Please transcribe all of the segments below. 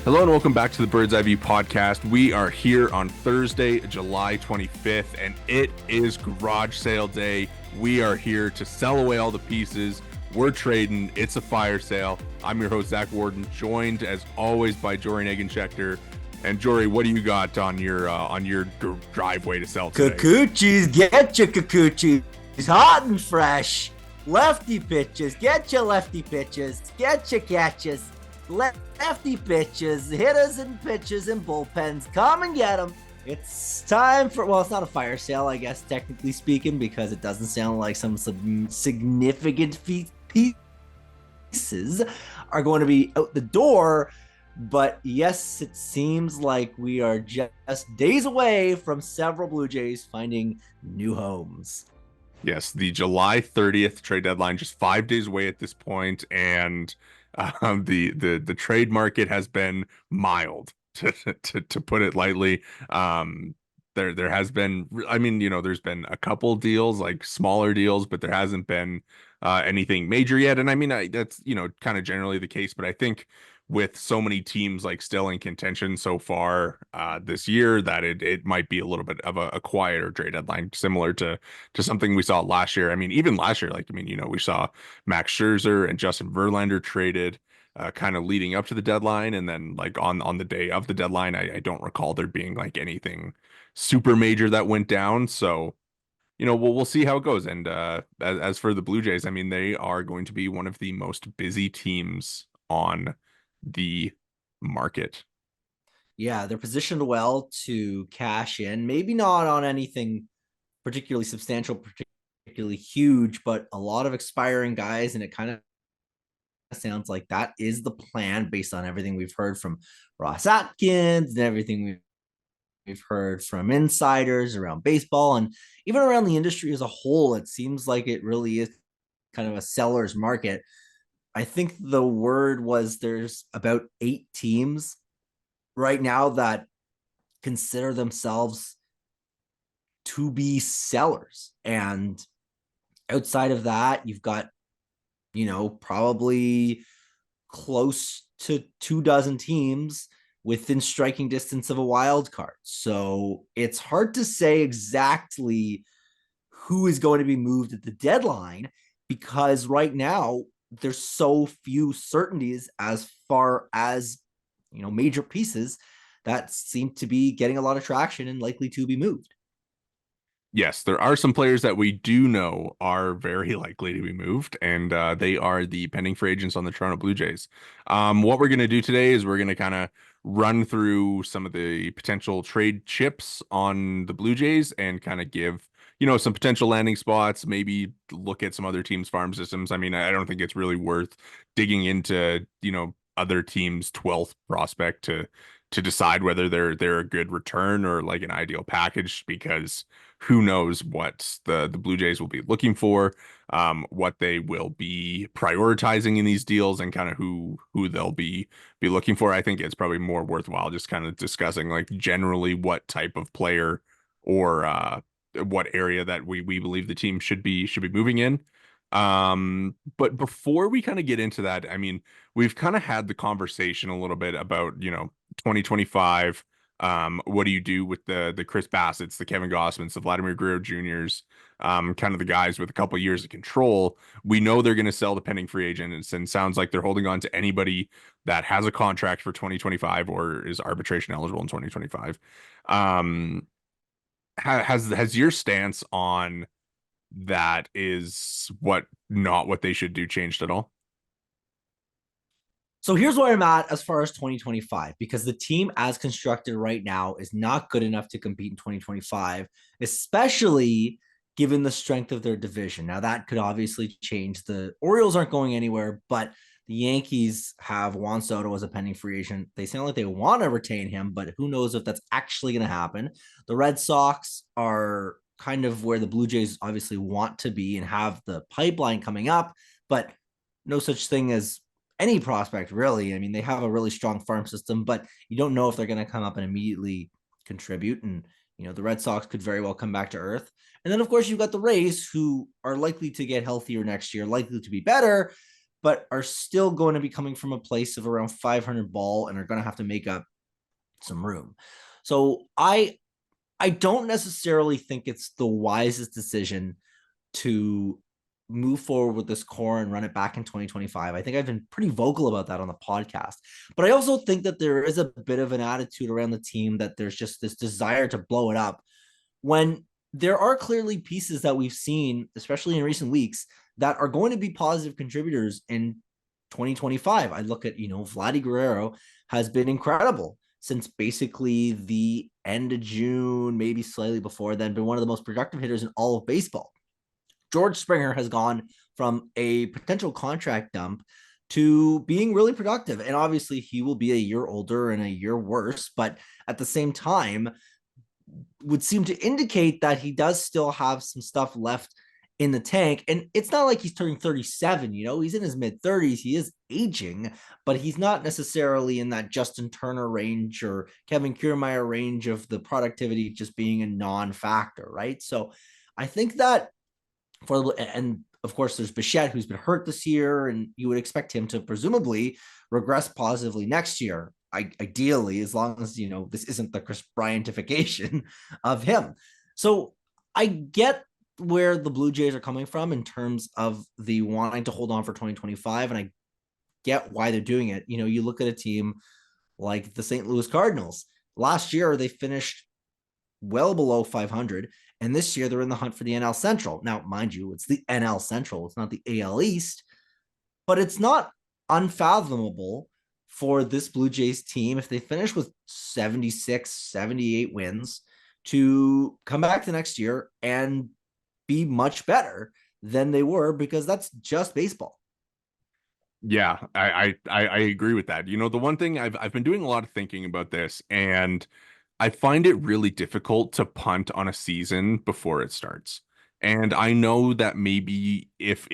Hello and welcome back to the Bird's Eye View podcast. We are here on Thursday, July 25th, and it is garage sale day. We are here to sell away all the pieces. We're trading. It's a fire sale. I'm your host, Zach Worden, joined as always by Jori Negin-Shecter. And Jori, what do you got on your driveway to sell today? Kikuchis, get your kikuchis, hot and fresh. Lefty pitches, get your lefty pitches, get your catches. Lefty pitches, hitters and pitchers and bullpens, come and get them. It's time for, well, it's not a fire sale, I guess, technically speaking, because it doesn't sound like some significant pieces are going to be out the door. But yes, it seems like we are just days away from several Blue Jays finding new homes. Yes, the July 30th trade deadline, just 5 days away at this point, and the trade market has been mild, to put it lightly. There has been, I mean, there's been a couple deals, like smaller deals, but there hasn't been anything major yet. And I mean, that's kind of generally the case. But I think with so many teams like still in contention so far this year, that it might be a little bit of a quieter trade deadline, similar to something we saw last year. I mean, even last year, we saw Max Scherzer and Justin Verlander traded kind of leading up to the deadline, and then like on the day of the deadline, I don't recall there being like anything super major that went down. So we'll see how it goes. And as for the Blue Jays, I mean, they are going to be one of the most busy teams on the market. Yeah, they're positioned well to cash in, maybe not on anything particularly substantial, particularly huge, but a lot of expiring guys, and it kind of sounds like that is the plan based on everything we've heard from Ross Atkins and everything we've heard from insiders around baseball and even around the industry as a whole. It seems like it really is kind of a seller's market. I think the word was there's about 8 teams right now that consider themselves to be sellers. And outside of that, you've got, probably close to 24 teams within striking distance of a wild card. So it's hard to say exactly who is going to be moved at the deadline, because right now there's so few certainties as far as, major pieces that seem to be getting a lot of traction and likely to be moved. Yes, there are some players that we do know are very likely to be moved, and they are the pending free agents on the Toronto Blue Jays. What we're going to do today is we're going to kind of run through some of the potential trade chips on the Blue Jays and kind of give, some potential landing spots, maybe look at some other teams' farm systems. I mean, I don't think it's really worth digging into, other teams' 12th prospect to decide whether they're a good return or like an ideal package, because who knows what the Blue Jays will be looking for, what they will be prioritizing in these deals, and kind of who they'll be looking for. I think it's probably more worthwhile just kind of discussing like generally what type of player or what area that we believe the team should be moving in. But before we kind of get into that, I mean, we've kind of had the conversation a little bit about, 2025. What do you do with the Chris Bassett's, the Kevin Gossmans, the Vladimir Guerrero Juniors, kind of the guys with a couple years of control? We know they're going to sell the pending free agents, and sounds like they're holding on to anybody that has a contract for 2025 or is arbitration eligible in 2025. Has your stance on that is not what they should do changed at all? So here's where I'm at as far as 2025, because the team as constructed right now is not good enough to compete in 2025, especially given the strength of their division. Now that could obviously change. The Orioles aren't going anywhere, but the Yankees have Juan Soto as a pending free agent. They sound like they want to retain him, but who knows if that's actually going to happen. The Red Sox are kind of where the Blue Jays obviously want to be and have the pipeline coming up, but no such thing as any prospect, really. I mean, they have a really strong farm system, but you don't know if they're going to come up and immediately contribute. And, the Red Sox could very well come back to earth. And then, of course, you've got the Rays, who are likely to get healthier next year, likely to be better, but are still going to be coming from a place of around 500 ball and are going to have to make up some room. So I don't necessarily think it's the wisest decision to move forward with this core and run it back in 2025. I think I've been pretty vocal about that on the podcast. But I also think that there is a bit of an attitude around the team that there's just this desire to blow it up when there are clearly pieces that we've seen, especially in recent weeks, that are going to be positive contributors in 2025. I look at, Vladdy Guerrero has been incredible since basically the end of June, maybe slightly before then, been one of the most productive hitters in all of baseball. George Springer has gone from a potential contract dump to being really productive. And obviously, he will be a year older and a year worse, but at the same time, would seem to indicate that he does still have some stuff left in the tank. And it's not like he's turning 37, he's in his mid 30s. He is aging, but he's not necessarily in that Justin Turner range or Kevin Kiermaier range of the productivity just being a non-factor, right? So I think that and of course there's Bichette who's been hurt this year, and you would expect him to presumably regress positively next year. Ideally, as long as this isn't the Chris Bryantification of him. So I get where the Blue Jays are coming from in terms of the wanting to hold on for 2025, and I get why they're doing it. You look at a team like the St. Louis Cardinals. Last year they finished well below 500. And this year they're in the hunt for the NL Central. Now, mind you, it's the NL Central. It's not the AL East, but it's not unfathomable for this Blue Jays team, if they finish with 76, 78 wins, to come back the next year and be much better than they were, because that's just baseball. Yeah, I agree with that. The one thing I've been doing a lot of thinking about this, and I find it really difficult to punt on a season before it starts. And I know that maybe if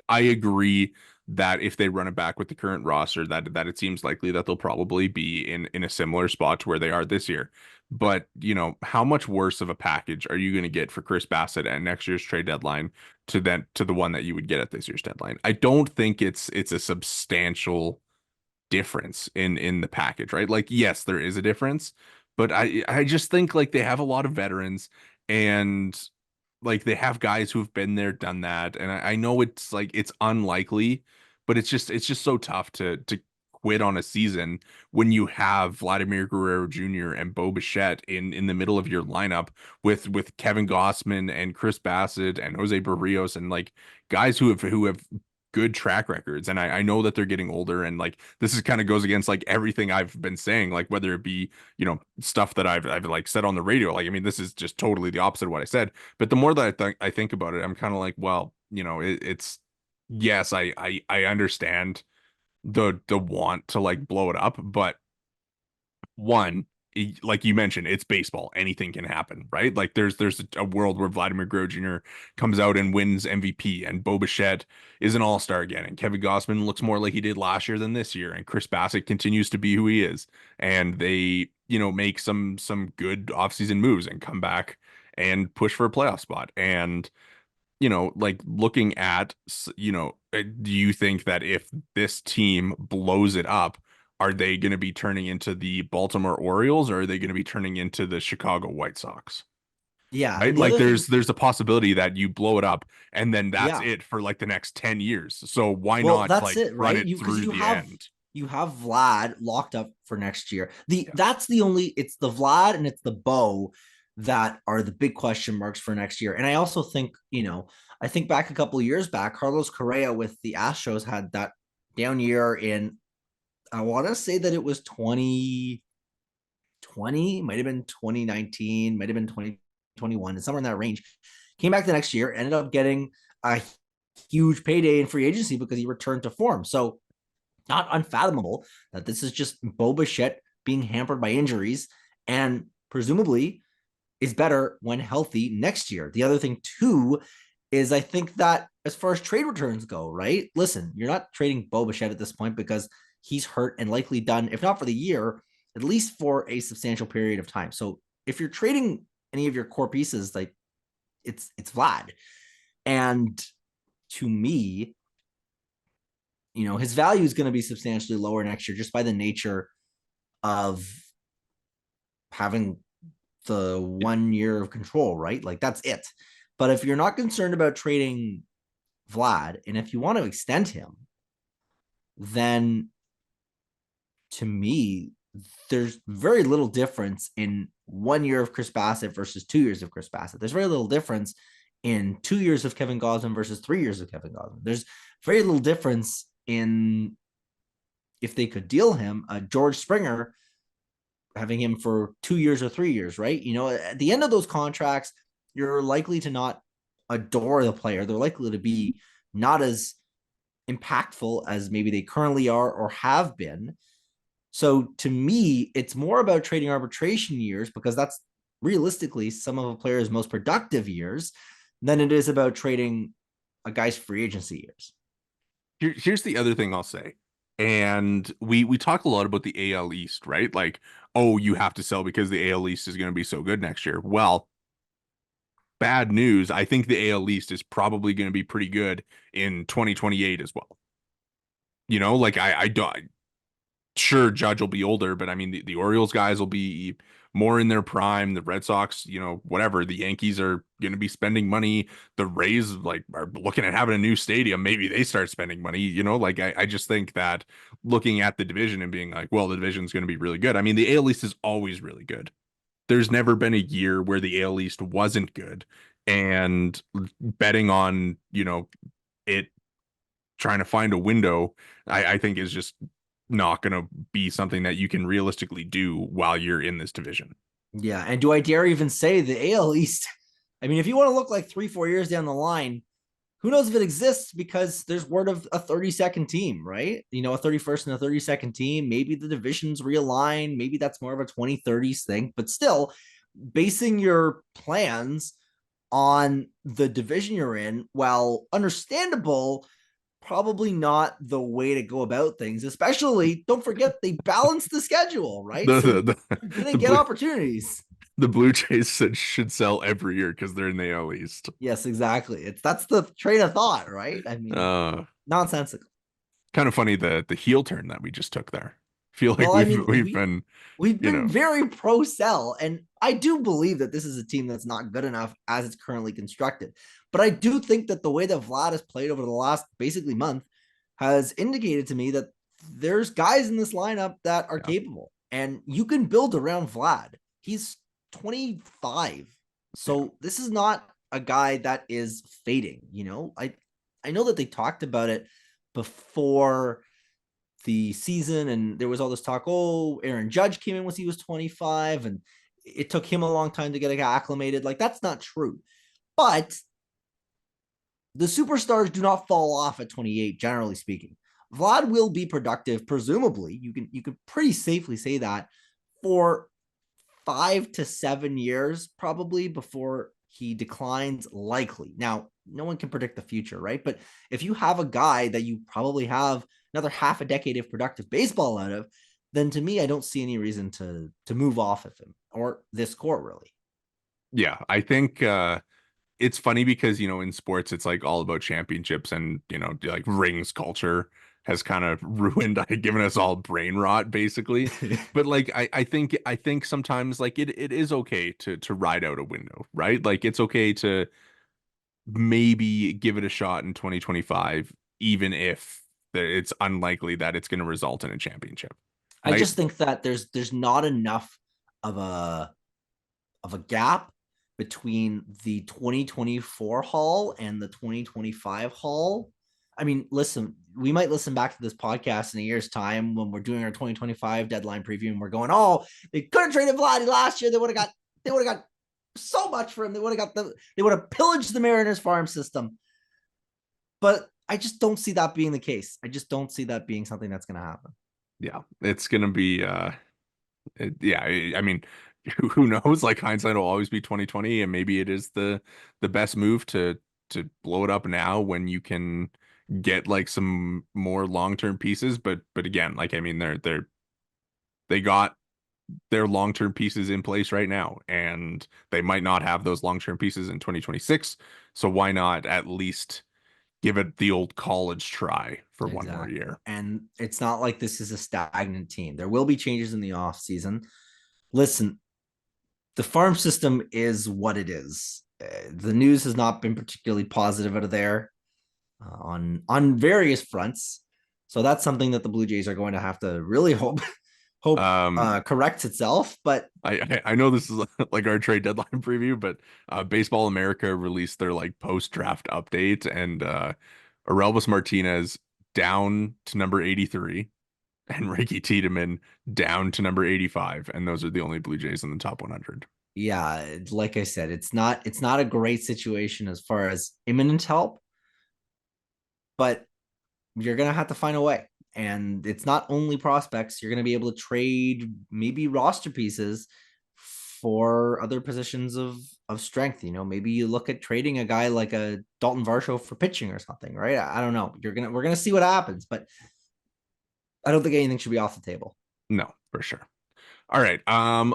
I agree that if they run it back with the current roster, that it seems likely that they'll probably be in a similar spot to where they are this year. But, how much worse of a package are you going to get for Chris Bassett at next year's trade deadline to the one that you would get at this year's deadline? I don't think it's a substantial difference in the package, right? Like, yes, there is a difference, but I just think like they have a lot of veterans, and like they have guys who've been there, done that. And I know it's like it's unlikely, but it's just so tough to quit on a season when you have Vladimir Guerrero Jr. and Bo Bichette in the middle of your lineup with Kevin Gossman and Chris Bassett and Jose Barrios, and like guys who have good track records. And I know that they're getting older, and like this is kind of goes against like everything I've been saying, like whether it be, stuff that I've like said on the radio. Like, I mean, this is just totally the opposite of what I said. But the more that I think about it, I'm kind of like, well, it's yes, I understand the want to like blow it up, but one, like you mentioned, it's baseball. Anything can happen, right? Like there's a world where Vladimir Guerrero Jr. comes out and wins MVP, and Bo Bichette is an all-star again, and Kevin Gossman looks more like he did last year than this year, and Chris Bassett continues to be who he is, and they, make some good offseason moves and come back and push for a playoff spot. And like looking at, do you think that if this team blows it up, are they going to be turning into the Baltimore Orioles, or are they going to be turning into the Chicago White Sox? Yeah. Right? And the Like other thing, there's a possibility that you blow it up and then that's yeah, it for like the next 10 years. So why well, not that's like it, run right? it You because through you the have end? you have Vlad locked up for next year. The Yeah. That's the only, it's the Vlad and it's the Bo that are the big question marks for next year. And I also think, I think back a couple of years back, Carlos Correa with the Astros had that down year in, I want to say that it was 2020, might have been 2019, might have been 2021, and somewhere in that range. Came back the next year, ended up getting a huge payday in free agency because he returned to form. So not unfathomable that this is just Bo Bichette being hampered by injuries and presumably is better when healthy next year. The other thing too is I think that as far as trade returns go, right? Listen, you're not trading Bo Bichette at this point because he's hurt and likely done, if not for the year, at least for a substantial period of time. So if you're trading any of your core pieces, like it's Vlad. And to me, his value is going to be substantially lower next year just by the nature of having the 1 year of control, right? Like that's it. But if you're not concerned about trading Vlad, and if you want to extend him, then to me, there's very little difference in 1 year of Chris Bassett versus 2 years of Chris Bassett. There's very little difference in 2 years of Kevin Gausman versus 3 years of Kevin Gausman. There's very little difference in if they could deal him, George Springer, having him for 2 years or 3 years, right? At the end of those contracts, you're likely to not adore the player. They're likely to be not as impactful as maybe they currently are or have been. So to me, it's more about trading arbitration years because that's realistically some of a player's most productive years than it is about trading a guy's free agency years. Here's the other thing I'll say. And we talk a lot about the AL East, right? Like, oh, you have to sell because the AL East is going to be so good next year. Well, bad news. I think the AL East is probably going to be pretty good in 2028 as well. Like I don't sure Judge will be older, but I mean the Orioles guys will be more in their prime. The Red Sox, whatever. The Yankees are going to be spending money. The Rays like are looking at having a new stadium. Maybe they start spending money. Like I just think that looking at the division and being like, well, the division's going to be really good. I mean, the AL East is always really good. There's never been a year where the AL East wasn't good. And betting on, it trying to find a window, I think is just not going to be something that you can realistically do while you're in this division. Yeah. And do I dare even say the AL East? I mean, if you want to look like 3-4 years down the line, who knows if it exists because there's word of a 32nd team, right? A 31st and a 32nd team. Maybe the divisions realign. Maybe that's more of a 2030s thing, but still basing your plans on the division you're in, while understandable, probably not the way to go about things, especially don't forget they balance the schedule, right? The So the you're going to the get blue opportunities. the Blue Jays should sell every year because they're in the AL East. Yes, exactly. That's the train of thought, right? I mean, Uh, nonsensical. Kind of funny the heel turn that we just took there. Feel like Well, I we've mean, we've been, we've you been know, very pro sell, and I do believe that this is a team that's not good enough as it's currently constructed. But I do think that the way that Vlad has played over the last basically month has indicated to me that there's guys in this lineup that are yeah, capable, and you can build around Vlad. He's 25, yeah, so this is not a guy that is fading. I know that they talked about it before the season, and there was all this talk. Oh, Aaron Judge came in when he was 25, and it took him a long time to get acclimated. Like that's not true, but the superstars do not fall off at 28. Generally speaking, Vlad will be productive. Presumably, you can pretty safely say that for 5 to 7 years, probably before he declines. Likely. Now, no one can predict the future, right? But if you have a guy that you probably have another half a decade of productive baseball out of, then to me, I don't see any reason to move off of him or this core really. yeah. I think it's funny because in sports it's like all about championships, and like rings culture has kind of ruined given us all brain rot basically. But like I think sometimes like it is okay to ride out a window, right? Like it's okay to maybe give it a shot in 2025 even if it's unlikely that it's going to result in a championship, I right? just think that there's not enough of a gap between the 2024 haul and the 2025 haul. I mean, listen, we might listen back to this podcast in a year's time when we're doing our 2025 deadline preview and we're going, oh, they could have traded Vladdy last year. They would have got so much for him. They would have pillaged the Mariners farm system. But I just don't see that being the case. I just don't see that being something that's going to happen. Yeah, it's going to be yeah, I mean, who knows? Like hindsight will always be 2020, and maybe it is the best move to blow it up now when you can get like some more long-term pieces. But again, like I mean, they got their long-term pieces in place right now, and they might not have those long-term pieces in 2026. So why not at least give it the old college try for one more Exactly. year. And it's not like this is a stagnant team. There will be changes in the offseason. Listen, the farm system is what it is. The news has not been particularly positive out of there on various fronts. So that's something that the Blue Jays are going to have to really hope Um, corrects itself. But I know this is like our trade deadline preview, but Baseball America released their like post draft update, and Aurelvis Martinez down to number 83 and Ricky Tiedemann down to number 85, and those are the only Blue Jays in the top 100. yeah, like I said, it's not a great situation as far as imminent help, but you're gonna have to find a way. And it's not only prospects, you're gonna be able to trade maybe roster pieces for other positions of strength. Maybe you look at trading a guy like a Dalton Varsho for pitching or something, right? I don't know. We're gonna see what happens, but I don't think anything should be off the table. No, for sure. All right.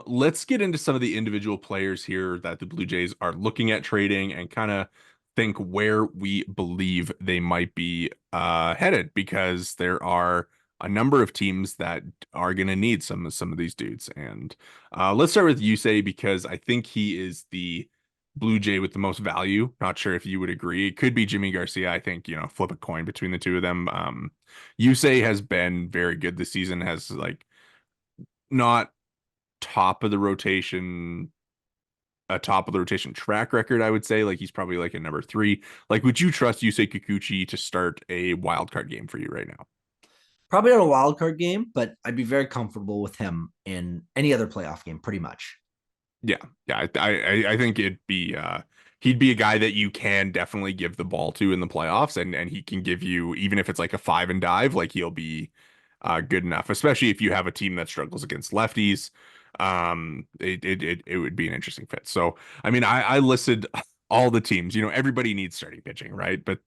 Let's get into some of the individual players here that the Blue Jays are looking at trading and kind of think where we believe they might be headed because there are a number of teams that are going to need some of these dudes. And let's start with Yusei because I think he is the Blue Jay with the most value. Not sure if you would agree. It could be Jimmy Garcia. I think, flip a coin between the two of them. Yusei has been very good this season, has like not top of the rotation, a top of the rotation track record, I would say. Like he's probably like a number three. Like, would you trust Yusei Kikuchi to start a wild card game for you right now? Probably not a wild card game, but I'd be very comfortable with him in any other playoff game, pretty much. Yeah, yeah. I think it'd be he'd be a guy that you can definitely give the ball to in the playoffs, and he can give you even if it's like a five and dive, like he'll be good enough, especially if you have a team that struggles against lefties. It would be an interesting fit. So, I mean, I listed all the teams. Everybody needs starting pitching, right? But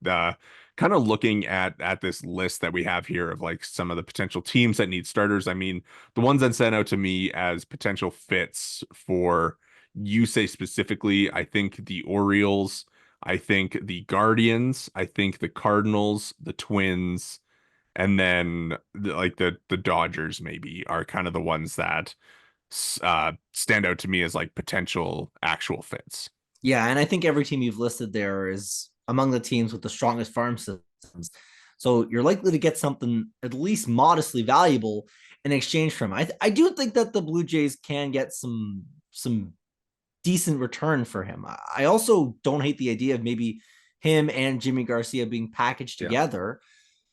kind of looking at this list that we have here of like some of the potential teams that need starters. I mean, the ones that sent out to me as potential fits for you say specifically, I think the Orioles, I think the Guardians, I think the Cardinals, the Twins and then like the Dodgers maybe are kind of the ones that stand out to me as like potential actual fits. Yeah, and I think every team you've listed there is among the teams with the strongest farm systems. So you're likely to get something at least modestly valuable in exchange for him. I do think that the Blue Jays can get some decent return for him. I also don't hate the idea of maybe him and Jimmy Garcia being packaged Yeah. together.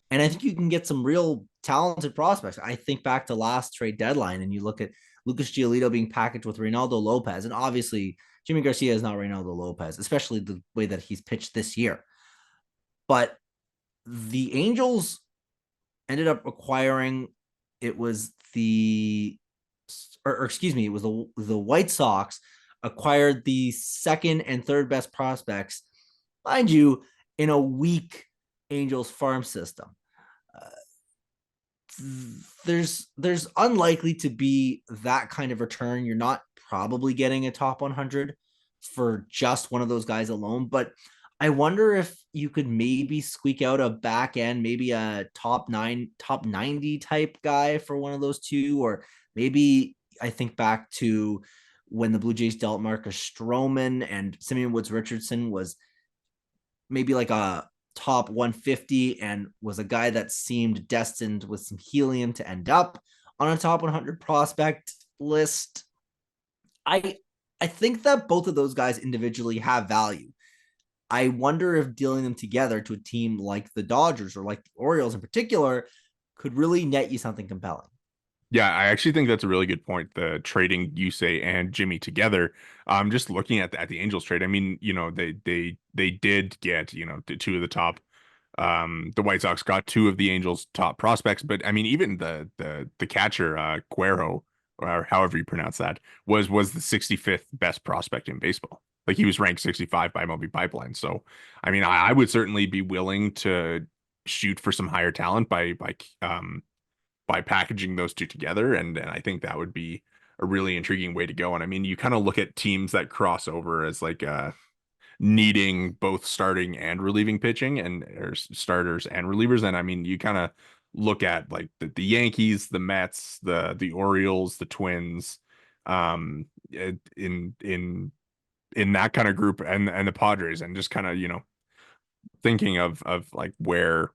And I think you can get some real talented prospects. I think back to last trade deadline, and you look at Lucas Giolito being packaged with Reynaldo Lopez, and obviously Jimmy Garcia is not Reynaldo Lopez, especially the way that he's pitched this year. But the Angels ended up acquiring it was the or excuse me, it was the White Sox acquired the second and third best prospects, mind you, in a weak Angels farm system. Uh, there's unlikely to be that kind of return. You're not probably getting a top 100 for just one of those guys alone, but I wonder if you could maybe squeak out a back end, maybe a top 90 type guy for one of those two, or maybe I think back to when the Blue Jays dealt Marcus Stroman and Simeon Woods Richardson was maybe like a top 150 and was a guy that seemed destined with some helium to end up on a top 100 prospect list. I I think that both of those guys individually have value. I wonder if dealing them together to a team like the Dodgers or like the Orioles in particular could really net you something compelling. Yeah, I actually think that's a really good point. The trading Yusei and Jimmy together. Just looking at the Angels trade. I mean, they did get, the two of the top. The White Sox got two of the Angels' top prospects, but I mean, even the catcher, Guerrero, or however you pronounce that, was the 65th best prospect in baseball. Like he was ranked 65 by MLB Pipeline. So, I mean, I would certainly be willing to shoot for some higher talent by packaging those two together. And I think that would be a really intriguing way to go. And I mean, you kind of look at teams that cross over as like needing both starting and relieving pitching and or starters and relievers. And I mean, you kind of look at like the Yankees, the Mets, the Orioles, the Twins, in that kind of group, and the Padres, and just kind of thinking of like where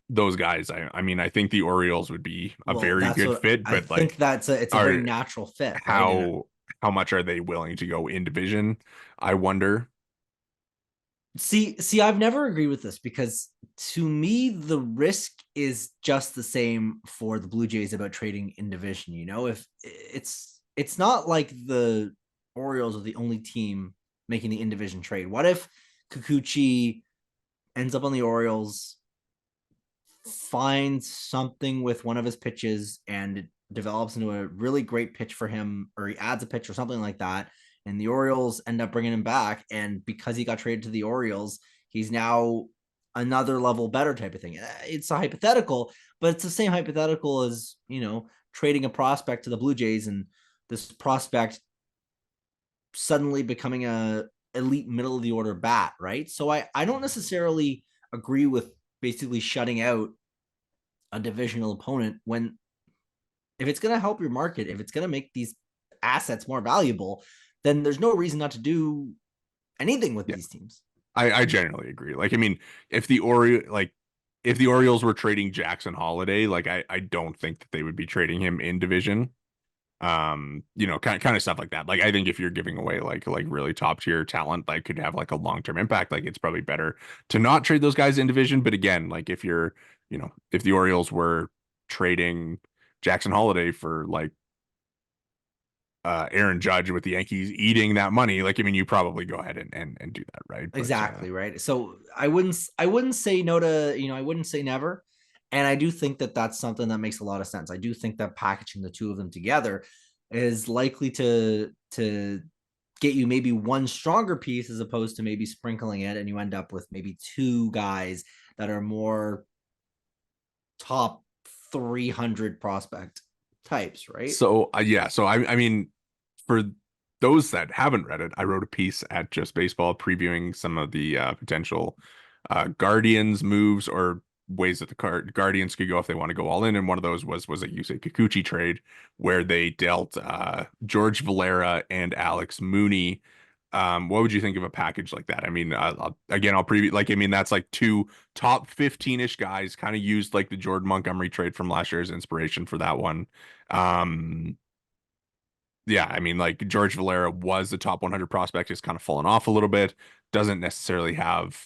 those guys. I mean, I think the Orioles would be a Well, very that's good what fit, I but think. like, It's a very are natural fit, right? And how much are they willing to go in division? I wonder. see, I've never agreed with this because to me, the risk is just the same for the Blue Jays about trading in division. If it's not like the Orioles are the only team making the in division trade. What if Kikuchi ends up on the Orioles, finds something with one of his pitches, and it develops into a really great pitch for him, or he adds a pitch or something like that, and the Orioles end up bringing him back, and because he got traded to the Orioles, he's now another level better type of thing. It's a hypothetical, but it's the same hypothetical as trading a prospect to the Blue Jays, and this prospect suddenly becoming a elite middle of the order bat, right? So I don't necessarily agree with basically shutting out a divisional opponent when, if it's going to help your market, if it's going to make these assets more valuable, then there's no reason not to do anything with Yeah, these teams. I generally agree. Like, I mean, if the Ori like if the Orioles were trading Jackson Holiday, like I don't think that they would be trading him in division. Kind of stuff like that. Like, I think if you're giving away like really top tier talent that could have like a long-term impact, like it's probably better to not trade those guys in division. But again, like if the Orioles were trading Jackson Holiday for like Aaron Judge with the Yankees eating that money, like, I mean, you probably go ahead and do that, right? But Exactly, right. So I wouldn't say no to, I wouldn't say never. And I do think that that's something that makes a lot of sense. I do think that packaging the two of them together is likely to get you maybe one stronger piece, as opposed to maybe sprinkling it and you end up with maybe two guys that are more top 300 prospect types, right? so yeah, so I mean, for those that haven't read it, I wrote a piece at Just Baseball previewing some of the potential Guardians moves or ways that the Guardians could go if they want to go all in. And one of those was a Yusei Kikuchi trade where they dealt George Valera and Alex Mooney. What would you think of a package like that? I mean, I'll preview. Like, I mean, that's like two top 15-ish guys. Kind of used like the Jordan Montgomery trade from last year as inspiration for that one. Um, yeah, I mean, like George Valera was a top 100 prospect, has kind of fallen off a little bit, doesn't necessarily have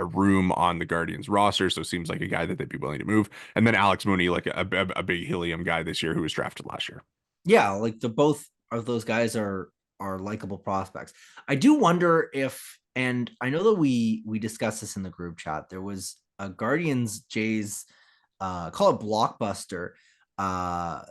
room on the Guardians roster, so seems like a guy that they'd be willing to move. And then Alex Mooney, like a big helium guy this year who was drafted last year. Yeah, like the both of those guys are likable prospects. I do wonder if, and I know that we discussed this in the group chat. There was a Guardians Jays call it blockbuster, uh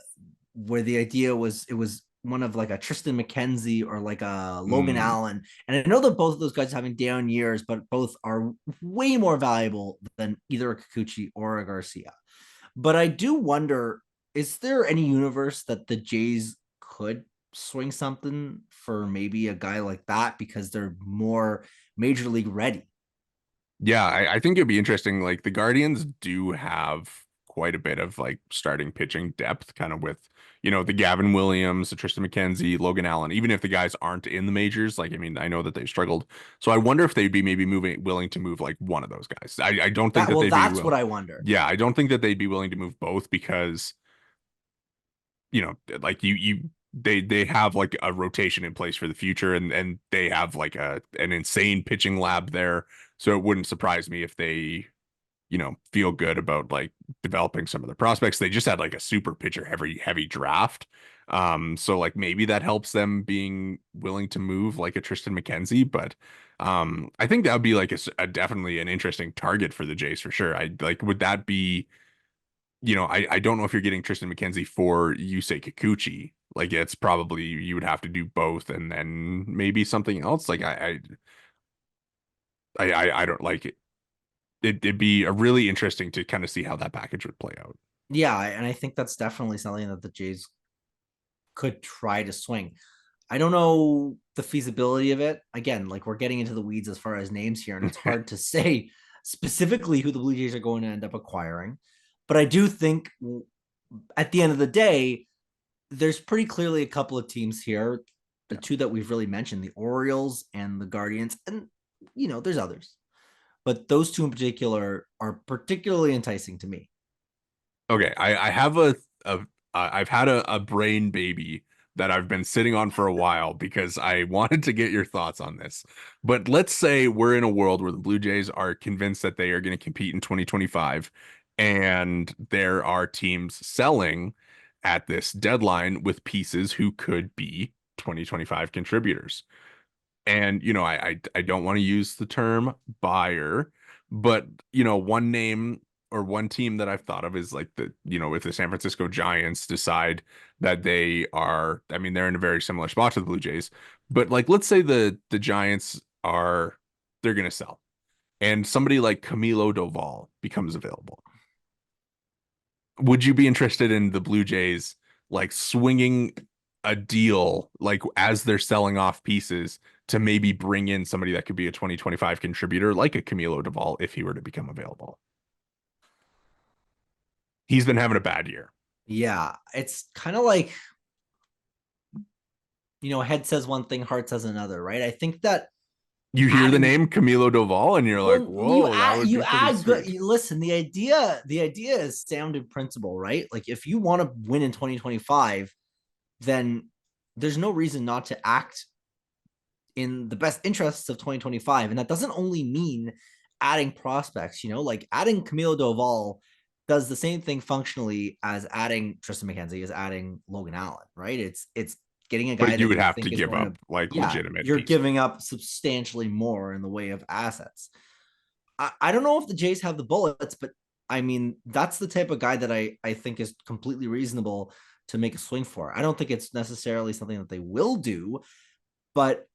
where the idea was, it was one of like a Tristan McKenzie or like a Logan Mm, Allen. And I know that both of those guys are having down years, but both are way more valuable than either a Kikuchi or a Garcia. But I do wonder, is there any universe that the Jays could swing something for maybe a guy like that because they're more major league ready? yeah, I think it'd be interesting. Like the Guardians do have quite a bit of like starting pitching depth, kind of with, the Gavin Williams, the Tristan McKenzie, Logan Allen, even if the guys aren't in the majors. Like, I mean, I know that they've struggled. So I wonder if they'd be maybe willing to move like one of those guys. I don't think That that well, they'd be that's what will. I wonder. Yeah, I don't think that they'd be willing to move both because, like they have like a rotation in place for the future, and they have like an insane pitching lab there. So it wouldn't surprise me if they feel good about like developing some of their prospects. They just had like a super pitcher heavy draft. So like maybe that helps them being willing to move like a Tristan McKenzie, but I think that would be like a definitely an interesting target for the Jays for sure. I like would that be, I don't know if you're getting Tristan McKenzie for Yusei Kikuchi. Like it's probably you would have to do both and then maybe something else. Like I don't like it. It'd be a really interesting to kind of see how that package would play out. Yeah, and I think that's definitely something that the Jays could try to swing. I don't know the feasibility of it. Again, like we're getting into the weeds as far as names here, and it's hard to say specifically who the Blue Jays are going to end up acquiring. But I do think at the end of the day, there's pretty clearly a couple of teams here. The two that we've really mentioned, the Orioles and the Guardians, and there's others. But those two in particular are particularly enticing to me. Okay, I have I've had a brain baby that I've been sitting on for a while because I wanted to get your thoughts on this. But let's say we're in a world where the Blue Jays are convinced that they are going to compete in 2025, and there are teams selling at this deadline with pieces who could be 2025 contributors. And I don't want to use the term buyer, but one name or one team that I've thought of is like if the San Francisco Giants decide that they are, I mean, they're in a very similar spot to the Blue Jays, but like let's say the Giants are they're gonna sell and somebody like Camilo Doval becomes available. Would you be interested in the Blue Jays like swinging a deal like as they're selling off pieces to maybe bring in somebody that could be a 2025 contributor like a Camilo Doval if he were to become available? He's been having a bad year. Yeah, it's kind of like, head says one thing, heart says another, right? I think that You hear the adding name Camilo Doval and you're like, well, you whoa, that add would you be pretty add good. sweet. Listen, the idea is sound in principle, right? Like if you want to win in 2025, then there's no reason not to act in the best interests of 2025. And that doesn't only mean adding prospects, like adding Camilo Doval does the same thing functionally as adding Tristan McKenzie, as adding Logan Allen, right? It's getting a guy But you that would you have to think is give going up to, like yeah, legitimate you're pieces. giving up substantially more in the way of assets. I don't know if the Jays have the bullets, but I mean, that's the type of guy that I think is completely reasonable to make a swing for. I don't think it's necessarily something that they will do, but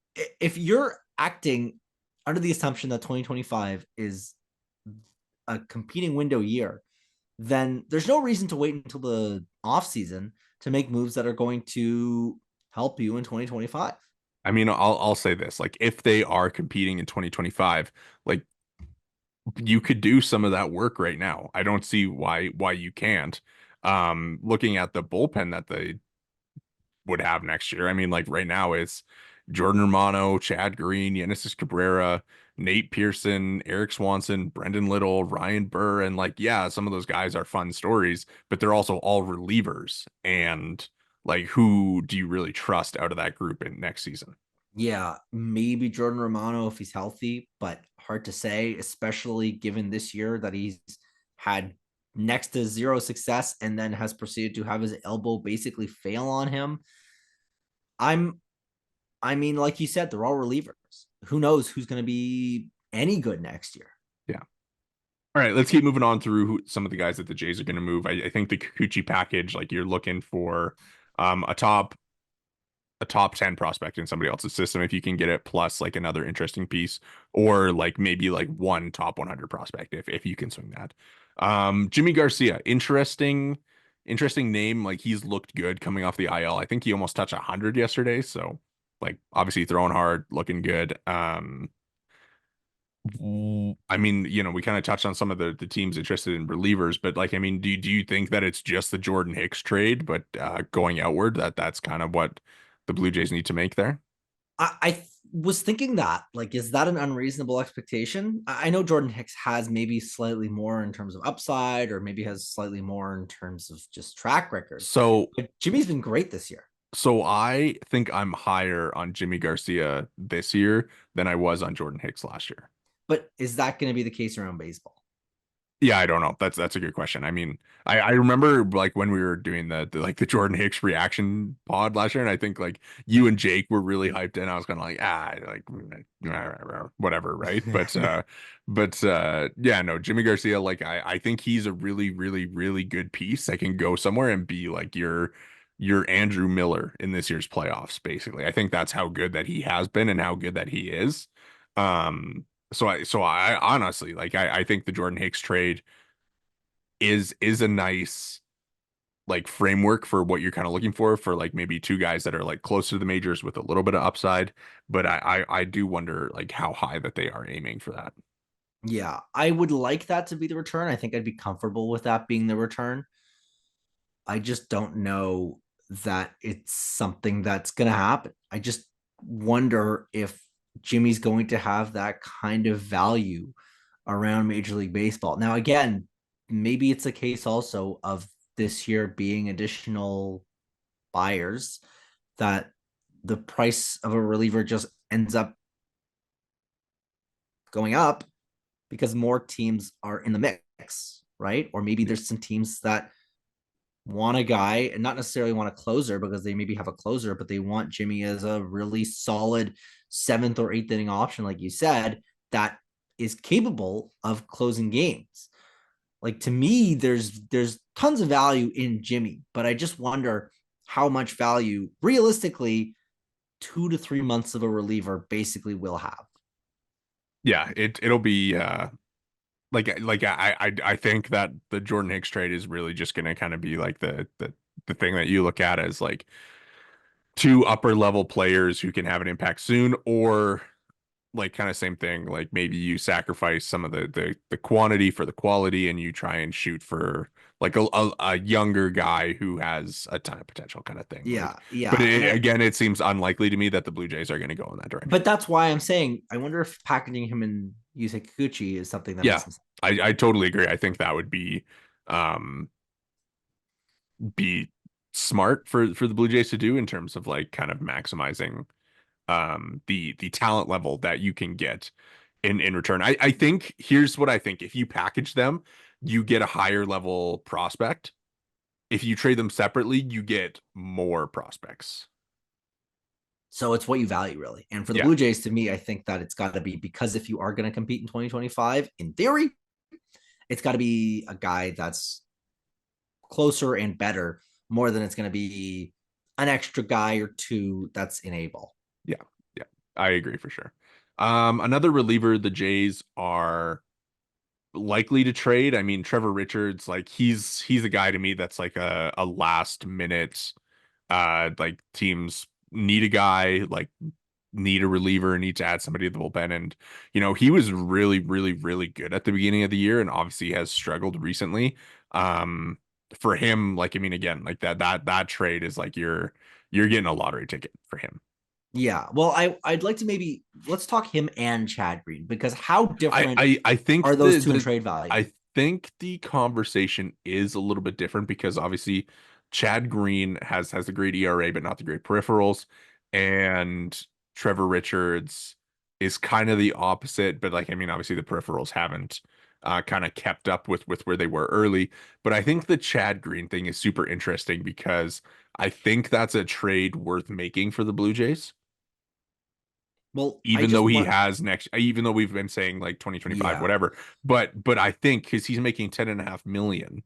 if you're acting under the assumption that 2025 is a competing window year, then there's no reason to wait until the off season to make moves that are going to help you in 2025. I mean, I'll say this, like if they are competing in 2025, like you could do some of that work right now. I don't see why you can't. Looking at the bullpen that they would have next year. I mean, like right now it's Jordan Romano, Chad Green, Yenesis Cabrera, Nate Pearson, Eric Swanson, Brendan Little, Ryan Burr, and like, yeah, some of those guys are fun stories, but they're also all relievers. And like, who do you really trust out of that group in next season? Yeah, maybe Jordan Romano if he's healthy, but hard to say, especially given this year that he's had next to zero success and then has proceeded to have his elbow basically fail on him. I'm I mean, like you said, they're all relievers. Who knows who's going to be any good next year? Yeah. All right, let's keep moving on through some of the guys that the Jays are going to move. I think the Kikuchi package, like you're looking for um, a top a top 10 prospect in somebody else's system if you can get it plus like another interesting piece or like maybe like one top 100 prospect if you can swing that. Jimmy Garcia, interesting name. Like he's looked good coming off the IL. I think he almost touched 100 yesterday, so like obviously throwing hard, looking good. I mean, we kind of touched on some of the teams interested in relievers, but like, I mean, do you think that it's just the Jordan Hicks trade, but going outward, that's kind of what the Blue Jays need to make there? I was thinking that, like, is that an unreasonable expectation? I know Jordan Hicks has maybe slightly more in terms of upside, or maybe has slightly more in terms of just track record. So, But Jimmy's been great this year. so I think I'm higher on Jimmy Garcia this year than I was on Jordan Hicks last year. But is that going to be the case around baseball? Yeah, I don't know. That's a good question. I mean, I remember like when we were doing the Jordan Hicks reaction pod last year, and I think like you and Jake were really hyped in. I was kind of like, like whatever, right? But yeah, no, Jimmy Garcia, like I think he's a really, really, really good piece that can go somewhere and be like your Andrew Miller in this year's playoffs, basically. I think that's how good that he has been and how good that he is. So I honestly like I think the Jordan Hicks trade is a nice like framework for what you're kind of looking for like maybe two guys that are like close to the majors with a little bit of upside. But I do wonder like how high that they are aiming for that. Yeah, I would like that to be the return. I think I'd be comfortable with that being the return. I just don't know that it's something that's going to happen. I just wonder if Jimmy's going to have that kind of value around Major League Baseball. Now, again, maybe it's a case also of this year being additional buyers that the price of a reliever just ends up going up because more teams are in the mix, right? Or maybe there's some teams that want a guy and not necessarily want a closer because they maybe have a closer, but they want Jimmy as a really solid seventh or eighth inning option, like you said, that is capable of closing games. Like to me, there's tons of value in Jimmy, but I just wonder how much value realistically 2 to 3 months of a reliever basically will have. Yeah, it'll be like I think that the Jordan Hicks trade is really just gonna kind of be like the thing that you look at as like two upper level players who can have an impact soon, or like kind of same thing, like maybe you sacrifice some of the quantity for the quality and you try and shoot for like a younger guy who has a ton of potential kind of thing. Like, Yeah, but yeah, and again, it seems unlikely to me that the Blue Jays are going to go in that but direction. that's why I'm saying I wonder if packaging him in Yusei Kikuchi is something that makes Yeah, some sense. I totally agree. I think that would um be smart for the Blue Jays to do in terms of like kind of maximizing the talent level that you can get in return. I think here's what I think. If you package them, you get a higher level prospect. If you trade them separately, you get more prospects. So it's what you value really. And for the Yeah. Blue Jays, to me, I think that it's got to be because if you are going to compete in 2025, in theory, it's got to be a guy that's closer and better more than it's going to be an extra guy or two that's enable. Yeah. Yeah. I agree for sure. Another reliever the Jays are likely to trade. I mean, Trevor Richards, like he's a guy to me that's like a last minute like teams need a guy, like need a reliever, need to add somebody to the bullpen. And he was really, really, really good at the beginning of the year and obviously has struggled recently. Um for him, like I mean, again, like that trade is like you're getting a lottery ticket for him. Yeah. Well, I'd like to maybe let's talk him and Chad Green because how different I think are those two in trade value? I think the conversation is a little bit different because obviously Chad Green has the great ERA but not the great peripherals, and Trevor Richards is kind of the opposite. But like I mean, obviously the peripherals haven't kind of kept up with where they were early. But I think the Chad Green thing is super interesting because I think that's a trade worth making for the Blue Jays Well, I even though just he want has next, even though we've been saying like 2025 yeah. whatever, but I think because he's making 10.5 million,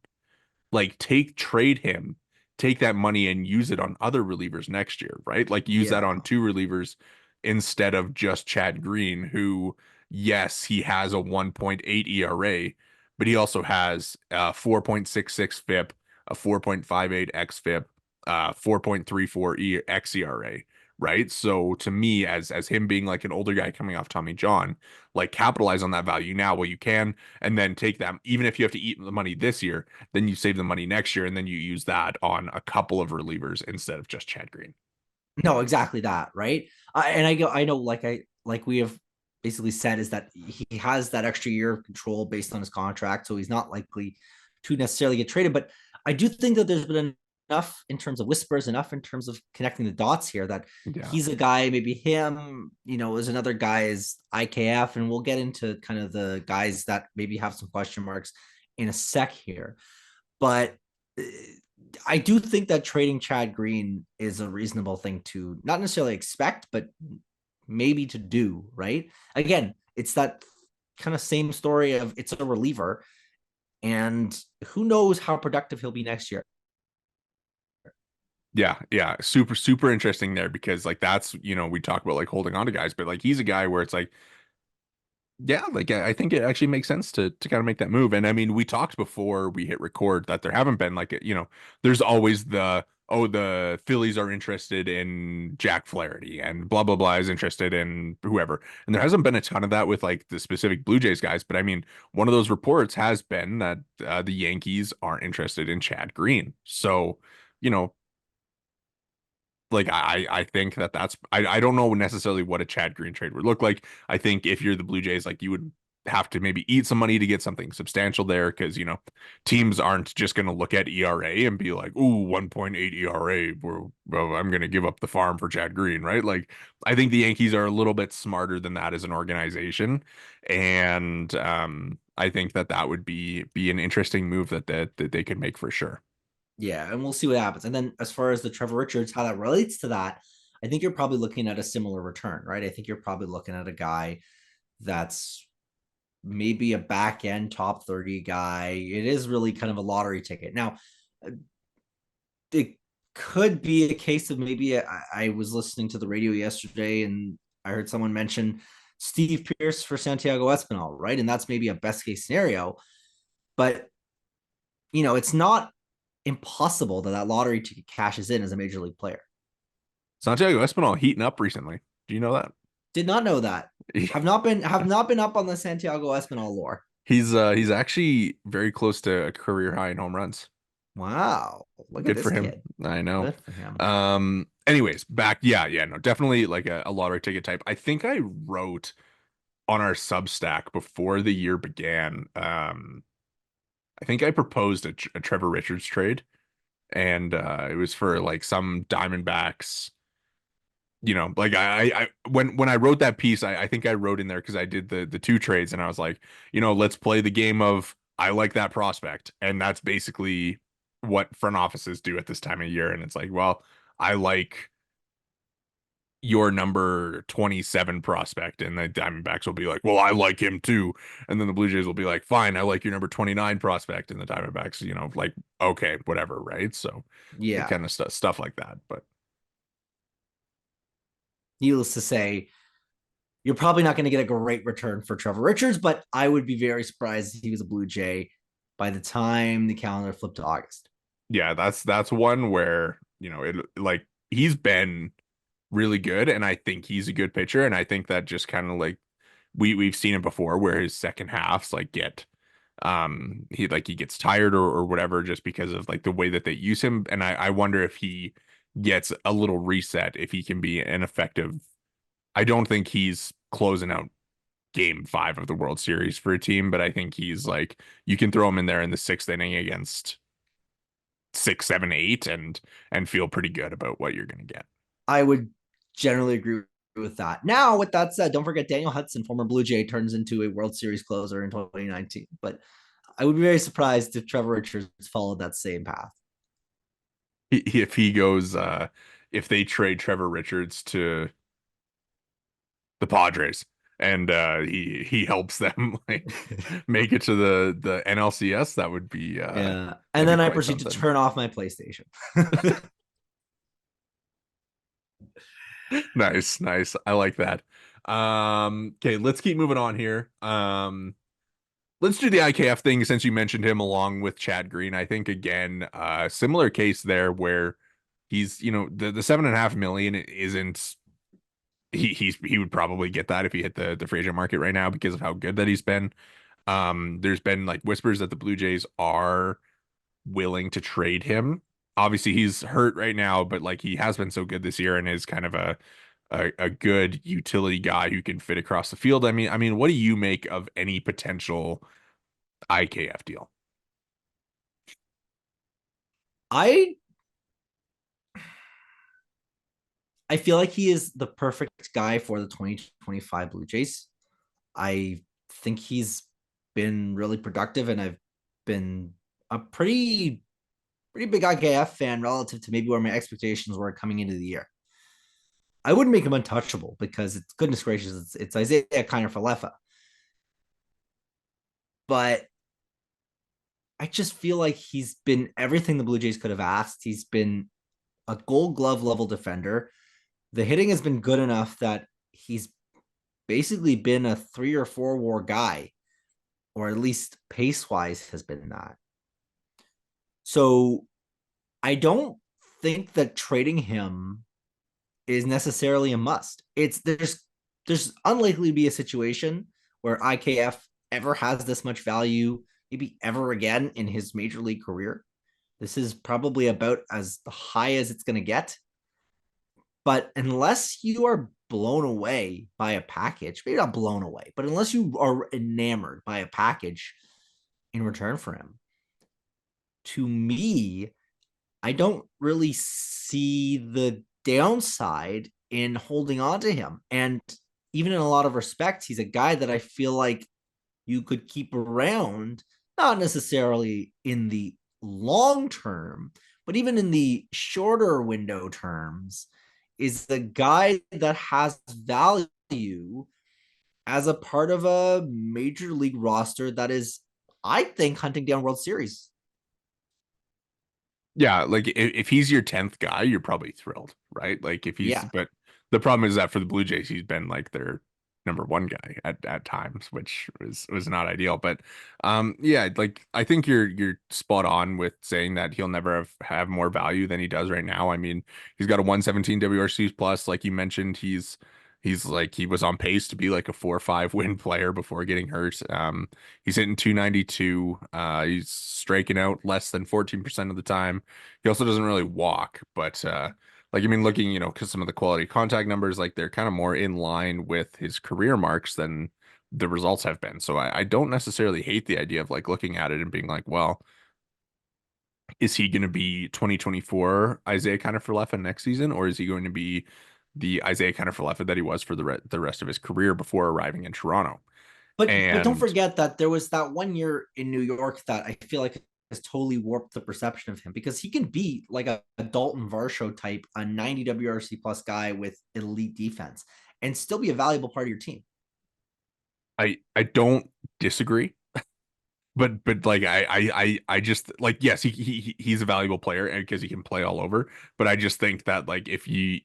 like trade him, take that money and use it on other relievers next year, right? Like use that on Yeah. two relievers instead of just Chad Green, who, yes, he has a 1.8 ERA, but he also has a 4.66 FIP, a 4.58 xFIP, 4.34 xERA, right? So to me, as him being like an older guy coming off Tommy John, like capitalize on that value now while you can, and then take that, even if you have to eat the money this year, then you save the money next year, and then you use that on a couple of relievers instead of just Chad Green. No, exactly that, right? And I know, like we have basically said, is that he has that extra year of control based on his contract, so he's not likely to necessarily get traded. But I do think that there's been enough in terms of whispers, enough in terms of connecting the dots here that Yeah. he's a guy, maybe him, is another guy is IKF, and we'll get into kind of the guys that maybe have some question marks in a sec here. But I do think that trading Chad Green is a reasonable thing to not necessarily expect, but maybe to do, right? Again, it's that kind of same story of it's a reliever, and who knows how productive he'll be next year. Yeah, yeah, super, super interesting there because like that's we talk about like holding on to guys, but like he's a guy where it's like Yeah, like I think it actually makes sense to kind of make that move. And I mean, we talked before we hit record that there haven't been like, there's always the Phillies are interested in Jack Flaherty and blah blah blah is interested in whoever. And there hasn't been a ton of that with like the specific Blue Jays guys, but I mean, one of those reports has been that the Yankees aren't interested in Chad Green. So, you know, like I think that's I don't know necessarily what a Chad Green trade would look like. I think if you're the Blue Jays, like you would have to maybe eat some money to get something substantial there because teams aren't just going to look at ERA and be like, "Ooh, 1.8 ERA, well, I'm going to give up the farm for Chad Green," right? Like I think the Yankees are a little bit smarter than that as an organization, and I think that would be an interesting move that they could make for sure. Yeah, and we'll see what happens. And then as far as the Trevor Richards, how that relates to that, I think you're probably looking at a similar return, right? I think you're probably looking at a guy that's maybe a back end top 30 guy. It is really kind of a lottery ticket. Now, it could be a case of maybe I was listening to the radio yesterday and I heard someone mention Steve Pierce for Santiago Espinal, right? And that's maybe a best case scenario. But, it's not impossible that that lottery ticket cashes in as a major league player. Santiago Espinal heating up recently. Do you know that? Did not know that. Have not been up on the Santiago Espinal lore. He's actually very close to a career high in home runs. Wow, look at Good this for him. kid. I know. Good for him. Anyways, back, yeah, no, definitely like a lottery ticket type. I think I wrote on our Substack before the year began. I think I proposed a Trevor Richards trade, and it was for like some Diamondbacks. Like when I wrote that piece, I think I wrote in there because I did the two trades, and I was like, let's play the game of I like that prospect, and that's basically what front offices do at this time of year. And it's like, well, I like your number 27 prospect, and the Diamondbacks will be like, well, I like him too, and then the Blue Jays will be like, fine, I like your number 29 prospect, and the Diamondbacks, like, okay, whatever, right? So it Yeah. kind of stuff like that, but. Needless to say, you're probably not going to get a great return for Trevor Richards, but I would be very surprised if he was a Blue Jay by the time the calendar flipped to August. Yeah, that's one where, it like he's been really good and I think he's a good pitcher and I think that just kind of like we've seen it before where his second halves like get he gets tired or whatever just because of like the way that they use him and I wonder if he gets a little reset if he can be an effective. I don't think he's closing out game 5 of the World Series for a team, but I think he's like you can throw him in there in the 6th inning against 6, 7, 8 and feel pretty good about what you're going to get. I would generally agree with that. Now, with that said, don't forget Daniel Hudson, former Blue Jay, turns into a World Series closer in 2019. But I would be very surprised if Trevor Richards followed that same path. If he goes, if they trade Trevor Richards to the Padres and he helps them like make it to the NLCS, Yeah. And that'd be then I quite proceed to something. turn off my PlayStation. Nice, nice. I like that. Okay, let's keep moving on here. Let's do the IKF thing since you mentioned him along with Chad Green. I think again, similar case there where he's, the 7.5 million isn't he would probably get that if he hit the free agent market right now because of how good that he's been. There's been like whispers that the Blue Jays are willing to trade him. Obviously, he's hurt right now, but like he has been so good this year and is kind of a good utility guy who can fit across the field. I mean, what do you make of any potential IKF deal? I I feel like he is the perfect guy for the 2025 Blue Jays. I think he's been really productive, and I've been a pretty big IKF fan relative to maybe where my expectations were coming into the year. I wouldn't make him untouchable because it's goodness gracious, it's Isaiah Kiner-Falefa. But I just feel like he's been everything the Blue Jays could have asked. He's been a Gold Glove level defender. The hitting has been good enough that he's basically been a 3 or 4 WAR guy, or at least pace wise has been that. So I don't think that trading him is necessarily a must. It's there's unlikely to be a situation where IKF ever has this much value, maybe ever again in his major league career. This is probably about as high as it's going to get. But unless you are blown away by a package, maybe not blown away, but unless you are enamored by a package in return for him, to me, I don't really see the downside in holding on to him. And even in a lot of respects, he's a guy that I feel like you could keep around, not necessarily in the long term, but even in the shorter window terms, is the guy that has value as a part of a major league roster that is, I think, hunting down World Series. Yeah, like if he's your 10th guy, you're probably thrilled, right? Like if he's, Yeah. but the problem is that for the Blue Jays, he's been like their number one guy at times, which was not ideal. But yeah, like I think you're spot on with saying that he'll never have more value than he does right now. I mean, he's got a 117 WRC plus, like you mentioned, he's like he was on pace to be like a 4 or 5 win player before getting hurt. He's hitting 292. He's striking out less than 14% of the time. He also doesn't really walk, but like I mean, looking, because some of the quality contact numbers, like they're kind of more in line with his career marks than the results have been. So I don't necessarily hate the idea of like looking at it and being like, well, is he going to be 2024 Isaiah Kiner-Falefa next season, or is he going to be the Isaiah Kiner-Falefa that he was for the rest of his career before arriving in Toronto? But don't And forget that there was that one year in New York that I feel like has totally warped the perception of him, because he can be like a Dalton Varsho type, a 90 WRC plus guy with elite defense, and still be a valuable part of your team. I don't disagree. But like I just like yes he's a valuable player and because he can play all over, but I just think that like if he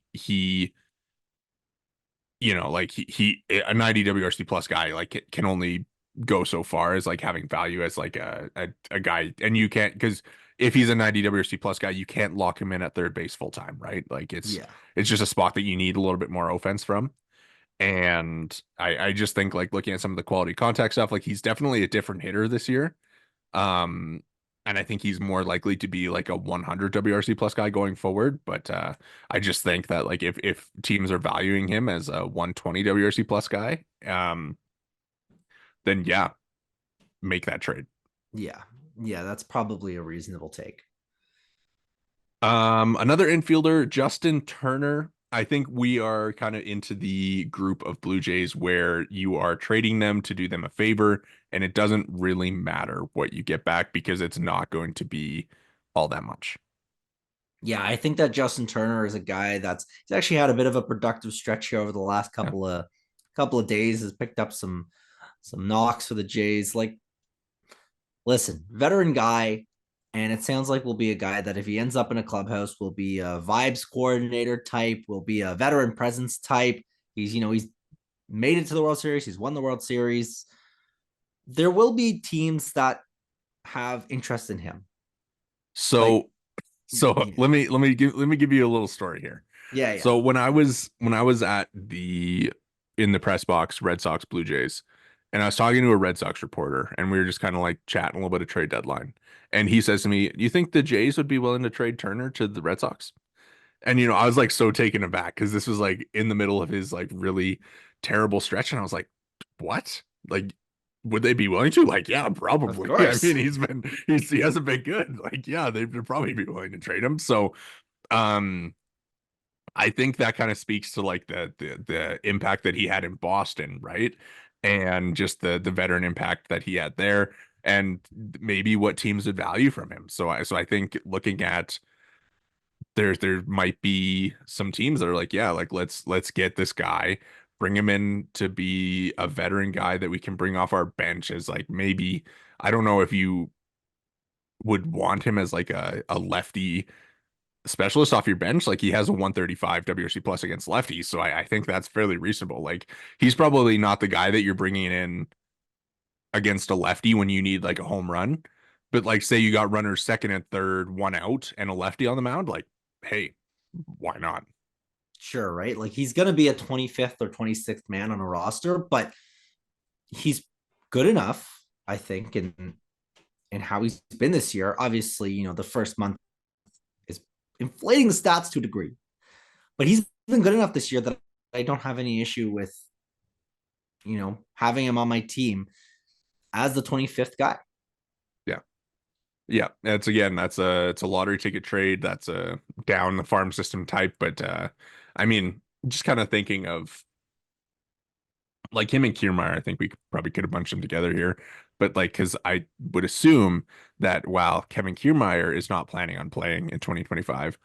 like he a 90 WRC plus guy like can only go so far as like having value as like a guy, and you can't, because if he's a 90 WRC plus guy you can't lock him in at third base full time, right? Like Yeah. it's just a spot that you need a little bit more offense from. And I just think like looking at some of the quality contact stuff, like he's definitely a different hitter this year. Um, and I think he's more likely to be like a 100 WRC plus guy going forward. But I just think that like if teams are valuing him as a 120 WRC plus guy, then yeah, make that trade. Yeah. Yeah, that's probably a reasonable take. Another infielder, Justin Turner. I think we are kind of into the group of Blue Jays where you are trading them to do them a favor, and it doesn't really matter what you get back because it's not going to be all that much. Yeah, I think that Justin Turner is a guy he's actually had a bit of a productive stretch here over the last Yeah. couple of days. Has picked up some knocks for the Jays. Like, listen, veteran guy, and it sounds like will be a guy that if he ends up in a clubhouse will be a vibes coordinator type, will be a veteran presence type. He's made it to the World Series, he's won the World Series. There will be teams that have interest in him. Like, So so yeah, let me give you a little story here. yeah, yeah. So when I was at the in the press box, Red Sox Blue Jays, and I was talking to a Red Sox reporter, and we were just kind of like chatting a little bit of trade deadline. And he says to me, "Do you think the Jays would be willing to trade Turner to the Red Sox?" And I was like so taken aback because this was like in the middle of his like really terrible stretch, and I was like, "What? Like, would they be willing to?" Like, yeah, Of probably. I course. mean, he hasn't been good. Like, yeah, they'd probably be willing to trade him. So, um, I think that kind of speaks to like the impact that he had in Boston, right? And just the veteran impact that he had there, and maybe what teams would value from him. So I think looking at there might be some teams that are like, yeah, like let's get this guy, bring him in to be a veteran guy that we can bring off our bench as like maybe I don't know if you would want him as like a lefty specialist off your bench. Like he has a 135 WRC plus against lefties, so I think that's fairly reasonable. Like he's probably not the guy that you're bringing in against a lefty when you need like a home run. But like say you got runners second and third, one out, and a lefty on the mound, like, hey, why not? Sure, right? Like he's going to be a 25th or 26th man on a roster, but he's good enough, I think, in how he's been this year. Obviously, the first month is inflating the stats to a degree, but he's been good enough this year that I don't have any issue with, having him on my team as the 25th guy. Yeah. Yeah. That's again, it's a lottery ticket trade. That's a down the farm system type. But I mean, just kind of thinking of like him and Kiermaier, I think we probably could have bunched them together here. But like, because I would assume that while Kevin Kiermaier is not planning on playing in 2025,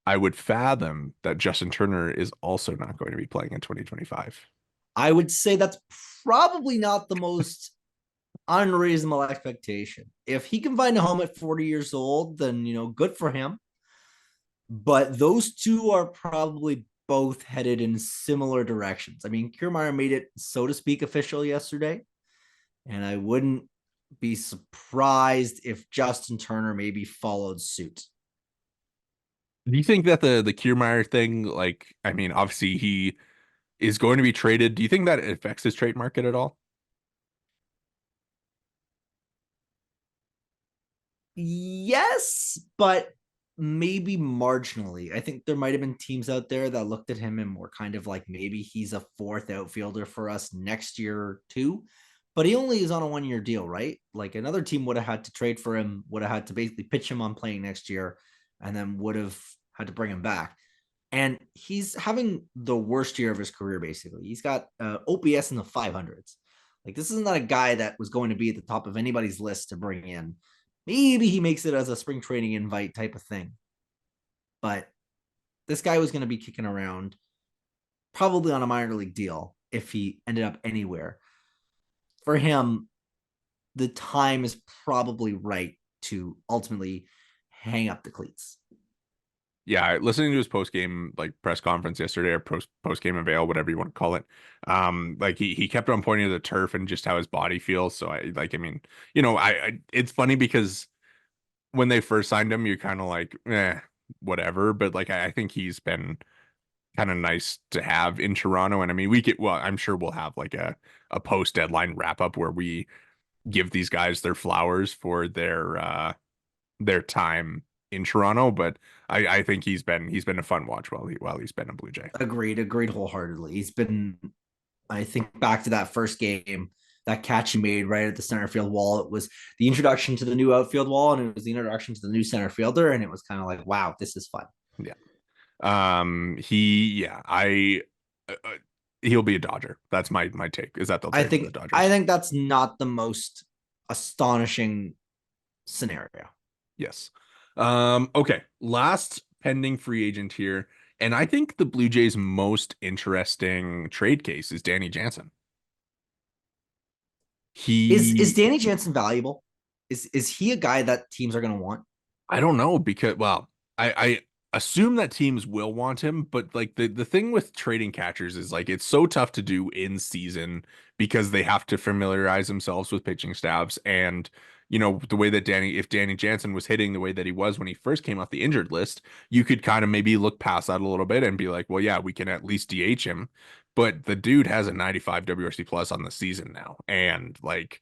I would fathom that Justin Turner is also not going to be playing in 2025. I would say that's probably not the most unreasonable expectation. If he can find a home at 40 years old, then, good for him. But those two are probably both headed in similar directions. I mean, Kiermaier made it, so to speak, official yesterday. And I wouldn't be surprised if Justin Turner maybe followed suit. Do you think that the Kiermaier thing, like, I mean, obviously he is going to be traded. Do you think that it affects his trade market at all? Yes, but maybe marginally. I think there might have been teams out there that looked at him and were kind of like, maybe he's a fourth outfielder for us next year too. But he only is on a 1 year deal, right? Like another team would have had to trade for him, would have had to basically pitch him on playing next year, and then would have had to bring him back. And he's having the worst year of his career, basically. He's got OPS in the 500s. Like, this is not a guy that was going to be at the top of anybody's list to bring in. Maybe he makes it as a spring training invite type of thing. But this guy was going to be kicking around probably on a minor league deal if he ended up anywhere. For him, the time is probably right to ultimately hang up the cleats. Yeah, listening to his post game like press conference yesterday or post game avail, whatever you want to call it. Like he kept on pointing to the turf and just how his body feels. So I like, I mean, I it's funny because when they first signed him, you're kind of like, whatever. But like, I think he's been kind of nice to have in Toronto. And I mean, well, I'm sure we'll have like a post deadline wrap up where we give these guys their flowers for their time in Toronto. But I think he's been a fun watch while he's been a Blue Jay. Agreed wholeheartedly. He's been, I think back to that first game, that catch he made right at the center field wall. It was the introduction to the new outfield wall, and it was the introduction to the new center fielder, and it was kind of like, wow, this is fun. Yeah. Yeah, he'll be a Dodger. That's my take. Is that they'll I trade him to the think I Dodgers? think that's not the most astonishing scenario. Yes. Okay. Last pending free agent here, and I think the Blue Jays' most interesting trade case is Danny Jansen. Is He Danny Jansen valuable? Is he a guy that teams are going to want? I don't know because well, I assume that teams will want him, but like the thing with trading catchers is like it's so tough to do in season because they have to familiarize themselves with pitching staffs and the way that if Danny Jansen was hitting the way that he was when he first came off the injured list, you could kind of maybe look past that a little bit and be like, well, yeah, we can at least DH him. But the dude has a 95 WRC plus on the season now. And like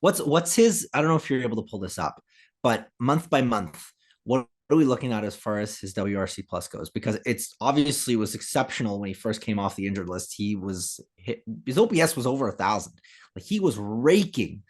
What's his? I don't know if you're able to pull this up, but month by month, what are we looking at as far as his WRC plus goes? Because it's obviously was exceptional when he first came off the injured list. He was his OPS was over 1,000. Like he was raking,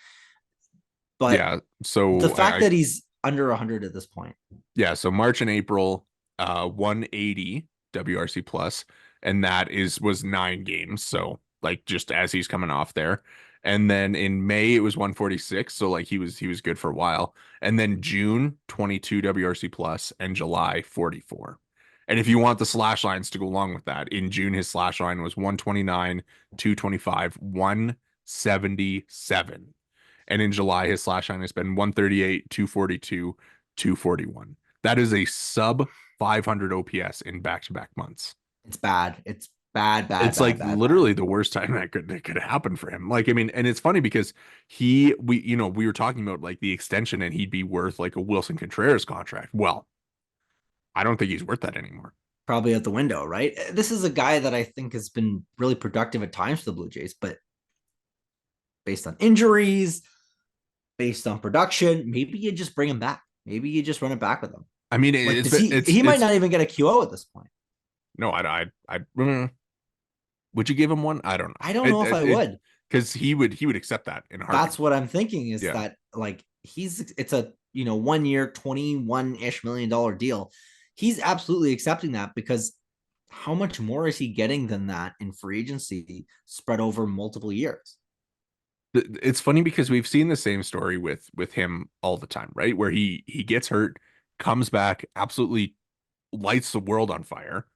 but yeah, the so fact that he's under 100 at this point. yeah, so March and April, 180 WRC plus, and that was 9 games. So like just as he's coming off there. And then in May it was 146. So like he was good for a while. And then June 22 WRC plus and July 44. And if you want the slash lines to go along with that, in June his slash line was 129, 225, 177. And in July his slash line has been 138, 242, 241. That is a sub 500 OPS in back-to-back months. It's bad. It's bad, bad, It's bad, like bad, bad. literally the worst time that could happen for him. Like, I mean, and it's funny because we were talking about like the extension and he'd be worth like a Wilson Contreras contract. Well, I don't think he's worth that anymore. Probably out the window, right? This is a guy that I think has been really productive at times for the Blue Jays, but based on injuries, based on production, maybe you just bring him back. Maybe you just run it back with him. I mean, Like, it's does he might it's not even get a QO at this point. no, would you give him one? I don't know. I don't know if I would. Because he would accept that in a That's heartbeat. what I'm thinking is Yeah. that like it's a 1 year, $21-ish million deal. He's absolutely accepting that because how much more is he getting than that in free agency spread over multiple years? It's funny because we've seen the same story with him all the time, right? Where he gets hurt, comes back, absolutely lights the world on fire,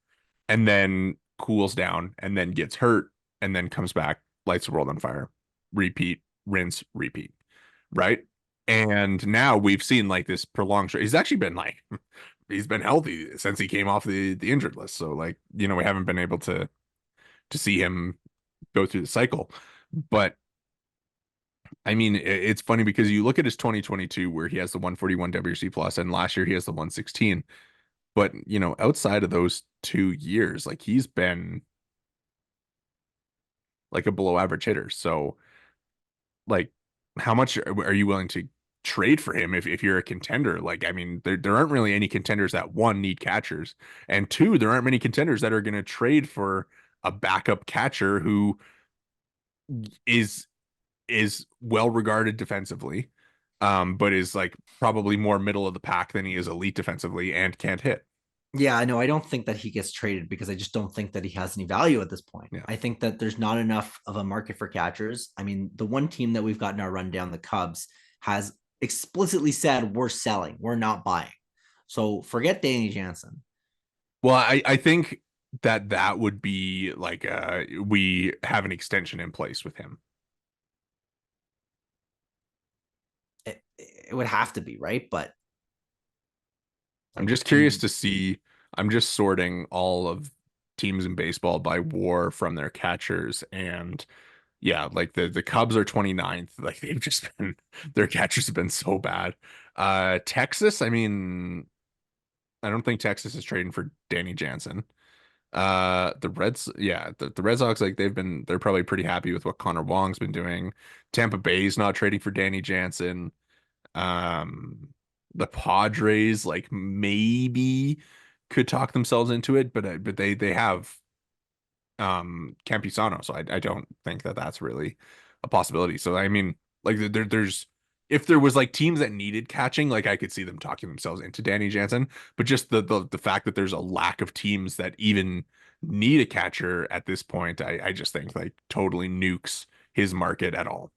and then cools down, and then gets hurt, and then comes back, lights the world on fire. Repeat, rinse, repeat, right? And now we've seen like this prolonged. He's actually been like he's been healthy since he came off the injured list. So like, we haven't been able to see him go through the cycle. But I mean, it's funny because you look at his 2022 where he has the 141 WRC plus, and last year he has the 116. But outside of those 2 years, like he's been like a below average hitter. So like, how much are you willing to trade for him if you're a contender? Like, I mean, there aren't really any contenders that one need catchers, and two, there aren't many contenders that are going to trade for a backup catcher who is is well regarded defensively, but is like probably more middle of the pack than he is elite defensively and can't hit. Yeah, I know. I don't think that he gets traded because I just don't think that he has any value at this point. Yeah. I think that there's not enough of a market for catchers. I mean, the one team that we've got in our rundown, the Cubs, has explicitly said we're selling, we're not buying. So forget Danny Jansen. Well, I think that would be like we have an extension in place with him. It would have to be, right? But I'm like, just curious and to see. I'm just sorting all of teams in baseball by WAR from their catchers, and yeah, like the Cubs are 29th. Like they've just been their catchers have been so bad. Texas, I mean, I don't think Texas is trading for Danny Jansen. The Reds, yeah, the Red Sox, like they're probably pretty happy with what Connor Wong's been doing. Tampa Bay's not trading for Danny Jansen. Um, the Padres, like maybe could talk themselves into it, but they have Campisano, so I don't think that that's really a possibility. So I mean, like there's if there was like teams that needed catching, like I could see them talking themselves into Danny Jansen, but just the fact that there's a lack of teams that even need a catcher at this point, I just think like totally nukes his market at all.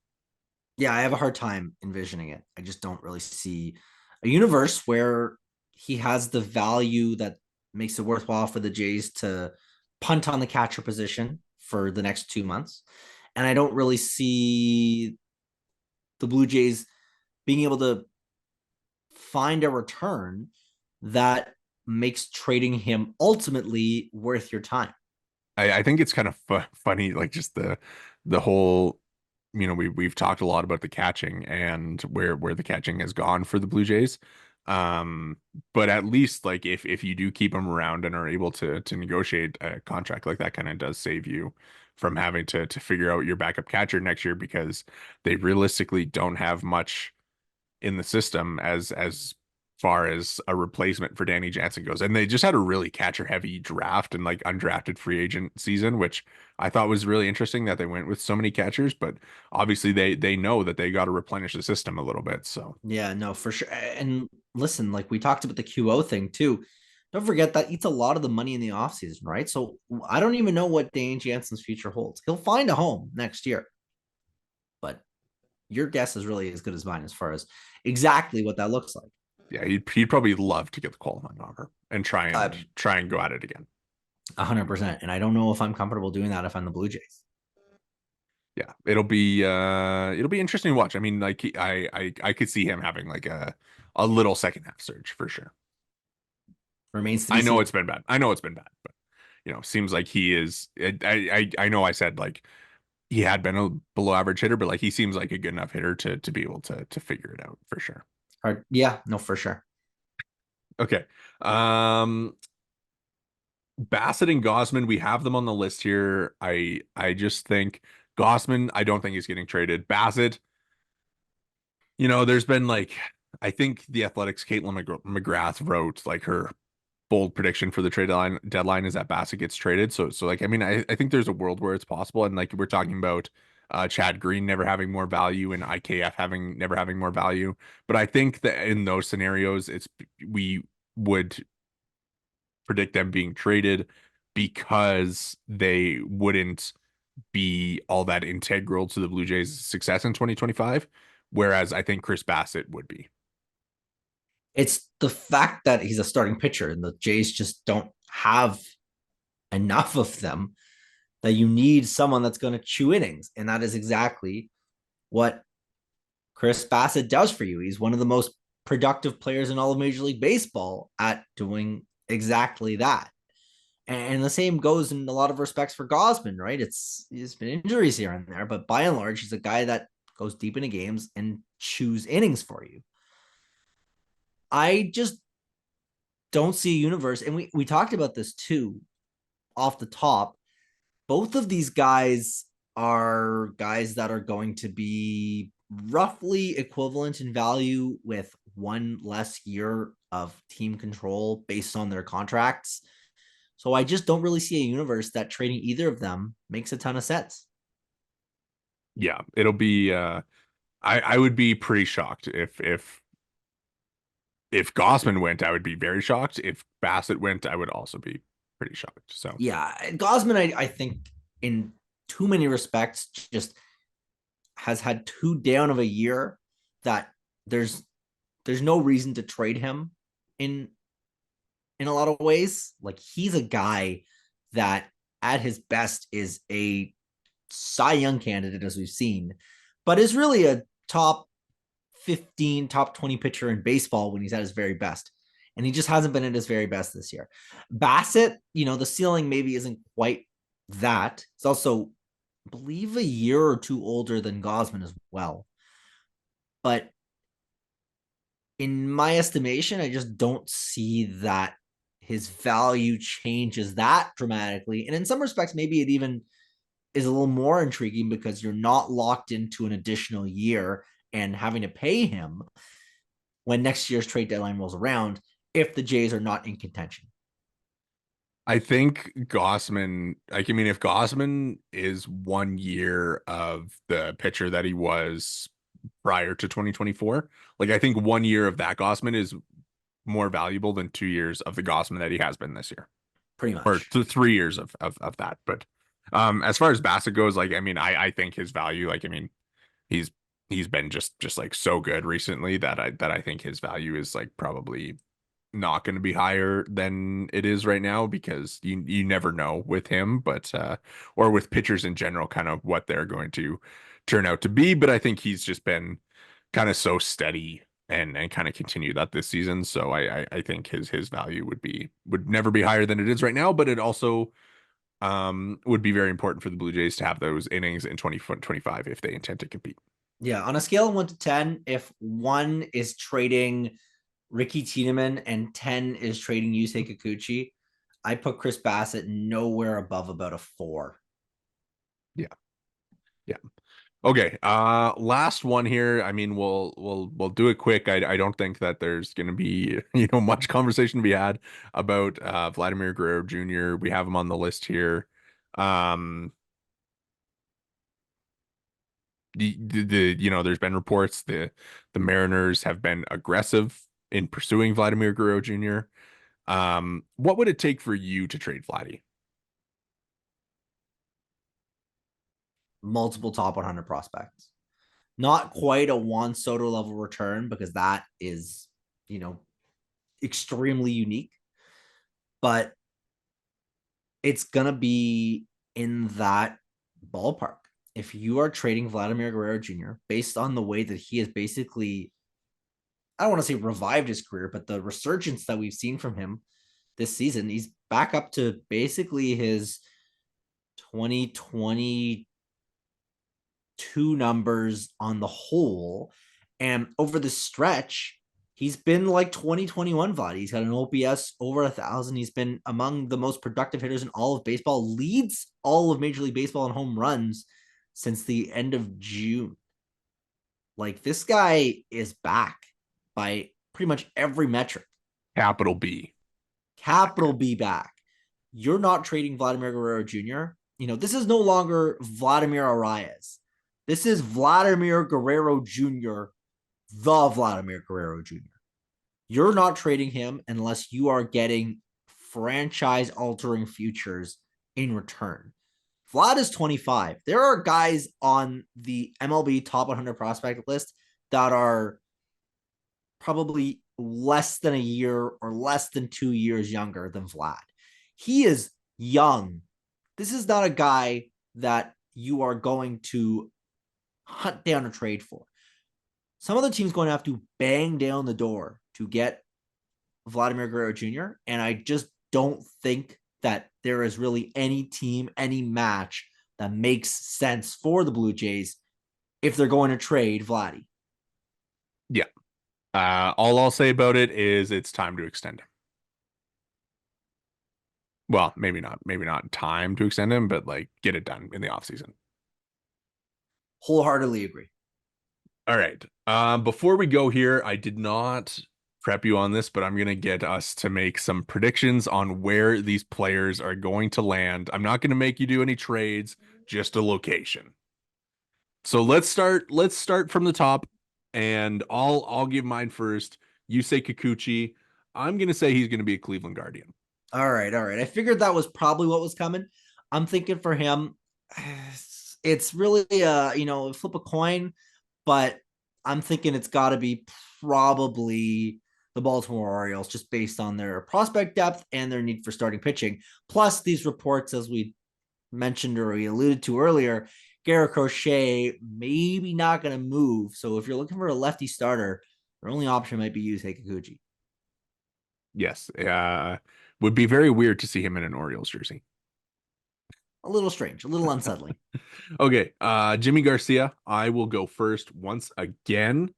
yeah, I have a hard time envisioning it. I just don't really see a universe where he has the value that makes it worthwhile for the Jays to punt on the catcher position for the next 2 months. And I don't really see the Blue Jays being able to find a return that makes trading him ultimately worth your time. I think it's kind of funny, like just the whole, we've talked a lot about the catching and where the catching has gone for the Blue Jays. Um, but at least like if you do keep them around and are able to negotiate a contract like that, kind of does save you from having to figure out your backup catcher next year because they realistically don't have much in the system as far as a replacement for Danny Jansen goes. And they just had a really catcher heavy draft and like undrafted free agent season, which I thought was really interesting that they went with so many catchers, but obviously they know that they got to replenish the system a little bit. So Yeah, no, for sure. And listen, like we talked about the QO thing too. Don't forget that eats a lot of the money in the offseason, right? So I don't even know what Dane Jansen's future holds. He'll find a home next year, but your guess is really as good as mine as far as exactly what that looks like. yeah, he'd probably love to get the qualifying offer and try and go at it again. 100%. And I don't know if I'm comfortable doing that if I'm the Blue Jays. Yeah, it'll be interesting to watch. I mean, like I could see him having like a little second half surge for sure. Remains to be I know seen. it's been bad. I know it's been bad, but seems like he is. I know I said like he had been a below average hitter, but like he seems like a good enough hitter to be able to figure it out for sure. Hard. Yeah, no, for sure. Okay. Um, Bassett and Gosman, we have them on the list here. I just think Gosman, I don't think he's getting traded. Bassett, there's been like I think the Athletics Caitlin McGrath wrote like her bold prediction for the deadline is that Bassett gets traded. So like I mean I think there's a world where it's possible, and like we're talking about Chad Green never having more value and IKF having never having more value. But I think that in those scenarios we would predict them being traded because they wouldn't be all that integral to the Blue Jays' success in 2025. Whereas I think Chris Bassett would be. It's the fact that he's a starting pitcher and the Jays just don't have enough of them that you need someone that's going to chew innings. And that is exactly what Chris Bassett does for you. He's one of the most productive players in all of Major League Baseball at doing exactly that. And the same goes in a lot of respects for Gosman, right? He's been injuries here and there, but by and large, he's a guy that goes deep into games and chews innings for you. I just don't see a universe, and we talked about this too off the top. Both of these guys are guys that are going to be roughly equivalent in value with one less year of team control based on their contracts. So I just don't really see a universe that trading either of them makes a ton of sense. Yeah, it'll be I would be pretty shocked if Gossman went, I would be very shocked. If Bassett went, I would also be pretty shocked. So Yeah, Gosman, I think in too many respects just has had too down of a year that there's there's no reason to trade him in in a lot of ways. Like he's a guy that at his best is a Cy Young candidate, as we've seen, but is really a top 15, top 20 pitcher in baseball when he's at his very best. And he just hasn't been at his very best this year. Bassett, the ceiling maybe isn't quite that. It's also, I believe, a year or two older than Gosman as well. But in my estimation, I just don't see that his value changes that dramatically. And in some respects, maybe it even is a little more intriguing because you're not locked into an additional year and having to pay him when next year's trade deadline rolls around if the Jays are not in contention. I think Gossman, like, I mean, if Gossman is 1 year of the pitcher that he was prior to 2024, like, I think 1 year of that Gossman is more valuable than 2 years of the Gossman that he has been this year, Pretty or much. 3 years of that. But as far as Bassett goes, like, I mean, I think his value, like, I mean, he's he's been just like so good recently that I think his value is like probably not going to be higher than it is right now because you never know with him, but or with pitchers in general, kind of what they're going to turn out to be. But I think he's just been kind of so steady and kind of continue that this season. So I think his value would never be higher than it is right now, but it also would be very important for the Blue Jays to have those innings in 2025 if they intend to compete. Yeah. On a scale of 1 to 10, if one is trading Ricky Tiedemann and 10 is trading Yusei Kikuchi, I put Chris Bassett nowhere above about a 4. Yeah. Yeah. Okay. Last one here. I mean, we'll do it quick. I don't think that there's gonna be, much conversation to be had about Vladimir Guerrero Jr. We have him on the list here. Um there's been reports the Mariners have been aggressive in pursuing Vladimir Guerrero Jr. What would it take for you to trade Vladdy? Multiple top 100 prospects. Not quite a Juan Soto level return because that is, you know, extremely unique, but it's going to be in that ballpark. If you are trading Vladimir Guerrero Jr. based on the way that he has basically, I don't want to say revived his career, but the resurgence that we've seen from him this season. He's back up to basically his 2022 numbers on the whole. And over the stretch, he's been like 2021 Vlad. He's got an OPS over 1,000. He's been among the most productive hitters in all of baseball, leads all of Major League Baseball in home runs since the end of June. Like, this guy is back by pretty much every metric. Capital B. Capital B back. You're not trading Vladimir Guerrero Jr. This is no longer Vladimir Arias. This is Vladimir Guerrero Jr., the Vladimir Guerrero Jr. You're not trading him unless you are getting franchise altering futures in return. Vlad is 25. There are guys on the MLB top 100 prospect list that are probably less than a year or less than 2 years younger than Vlad. He is young. This is not a guy that you are going to hunt down a trade for. Some other team's going to have to bang down the door to get Vladimir Guerrero Jr. And I just don't think that there is really any team, any match that makes sense for the Blue Jays if they're going to trade Vladdy. Yeah. All I'll say about it is it's time to extend him. Well, maybe not time to extend him, but like get it done in the offseason. Wholeheartedly agree. All right. Before we go here, I did not prep you on this, but I'm gonna get us to make some predictions on where these players are going to land. I'm not gonna make you do any trades, just a location. So let's start from the top, and I'll give mine first. You say Kikuchi. I'm gonna say he's gonna be a Cleveland Guardian. All right. I figured that was probably what was coming. I'm thinking for him, it's really flip a coin, but I'm thinking it's got to be probably the Baltimore Orioles just based on their prospect depth and their need for starting pitching. Plus these reports, as we mentioned or we alluded to earlier, Garrett Crochet maybe not going to move. So if you're looking for a lefty starter, your only option might be Yusei Kikuchi. Yes. Would be very weird to see him in an Orioles jersey. A little strange, a little unsettling. Okay, Jimmy Garcia, I will go first once again.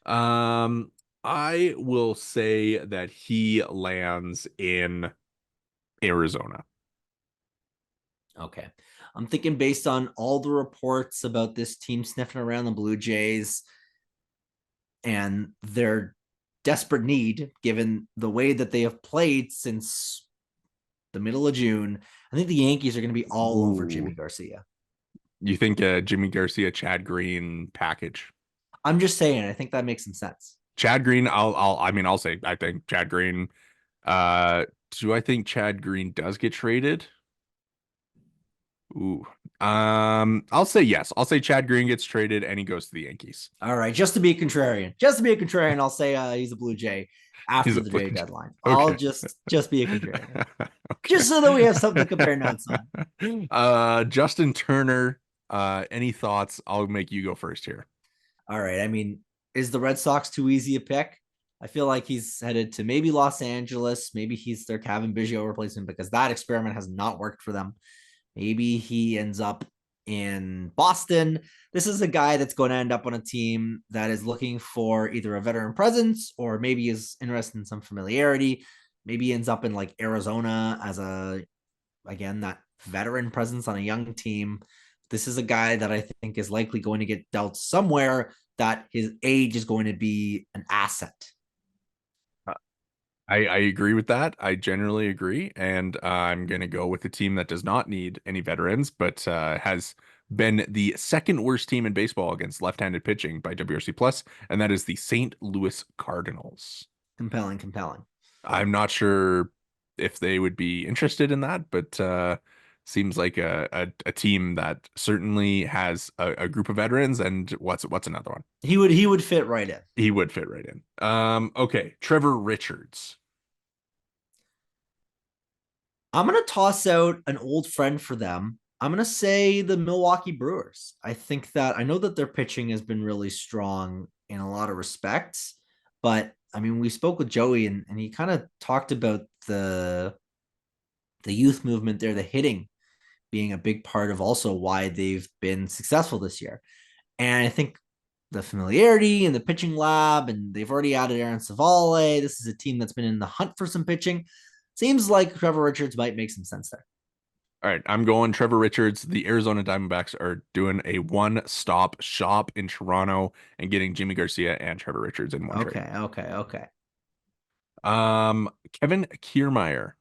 Um, I will say that he lands in Arizona. Okay. I'm thinking based on all the reports about this team sniffing around the Blue Jays and their desperate need, given the way that they have played since the middle of June, I think the Yankees are going to be all over Ooh. Jimmy Garcia. You think Jimmy Garcia, Chad Green package? I'm just saying, I think that makes some sense. Chad Green, I'll say I think Chad Green. Uh, do I think Chad Green does get traded? Ooh. I'll say yes. I'll say Chad Green gets traded and he goes to the Yankees. All right, just to be a contrarian, I'll say he's a Blue Jay He's after a the Blue trade Jay. deadline. I'll Okay. just be a contrarian, Okay. just so that we have something to compare notes on. Justin Turner, any thoughts? I'll make you go first here. All right, I mean, is the Red Sox too easy a pick? I feel like he's headed to maybe Los Angeles. Maybe he's their Kevin Biggio replacement because that experiment has not worked for them. Maybe he ends up in Boston. This is a guy that's going to end up on a team that is looking for either a veteran presence or maybe is interested in some familiarity. Maybe he ends up in like Arizona as again, that veteran presence on a young team. This is a guy that I think is likely going to get dealt somewhere that his age is going to be an asset. I agree with that. I generally agree. And I'm going to go with the team that does not need any veterans, but has been the second worst team in baseball against left-handed pitching by WRC Plus, and that is the St. Louis Cardinals. Compelling. I'm not sure if they would be interested in that, but seems like a team that certainly has a group of veterans. And what's another one? He would fit right in. He would fit right in. Okay, Trevor Richards. I'm going to toss out an old friend for them. I'm going to say the Milwaukee Brewers. I think that I know that their pitching has been really strong in a lot of respects, but I mean, we spoke with Joey and he kind of talked about the youth movement there, the hitting being a big part of also why they've been successful this year. And I think the familiarity and the pitching lab, and they've already added Aaron Savale. This is a team that's been in the hunt for some pitching. Seems like Trevor Richards might make some sense there. All right, I'm going Trevor Richards. The Arizona Diamondbacks are doing a one-stop shop in Toronto and getting Jimmy Garcia and Trevor Richards in one trade. Okay. Kevin Kiermaier.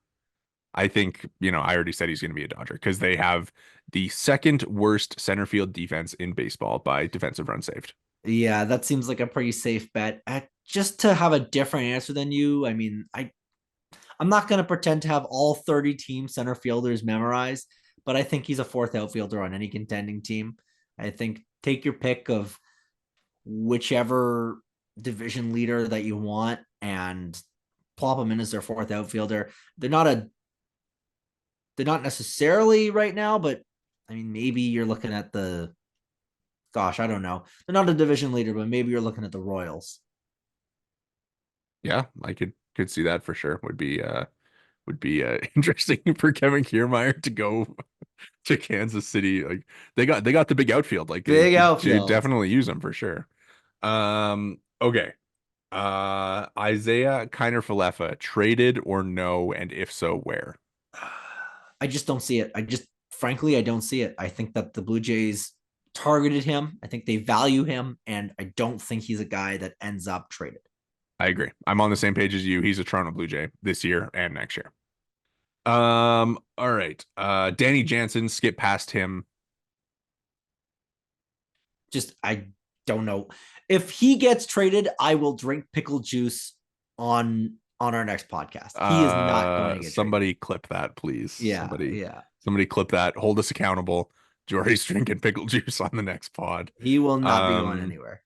I think, I already said he's going to be a Dodger because they have the second worst center field defense in baseball by defensive runs saved. Yeah, that seems like a pretty safe bet. Just to have a different answer than you, I'm not going to pretend to have all 30 team center fielders memorized, but I think he's a fourth outfielder on any contending team. I think take your pick of whichever division leader that you want and plop him in as their fourth outfielder. They're not necessarily right now, but maybe you're looking at I don't know. They're not a division leader, but maybe you're looking at the Royals. Yeah, I could see that for sure. Would be interesting for Kevin Kiermaier to go to Kansas City. Like they got the big outfield. Like they Big could outfield. definitely use them for sure. Okay. Isaiah Kiner-Falefa traded or no, and if so, where? I just don't see it. Frankly, I don't see it. I think that the Blue Jays targeted him. I think they value him, and I don't think he's a guy that ends up traded. I agree. I'm on the same page as you. He's a Toronto Blue Jay this year and next year. All right. Danny Jansen, skip past him. I don't know. If he gets traded, I will drink pickle juice on our next podcast. He is not going to get traded. Somebody clip that, please. Somebody, Yeah. somebody clip that. Hold us accountable. Jori's drinking pickle juice on the next pod. He will not be going Um, anywhere.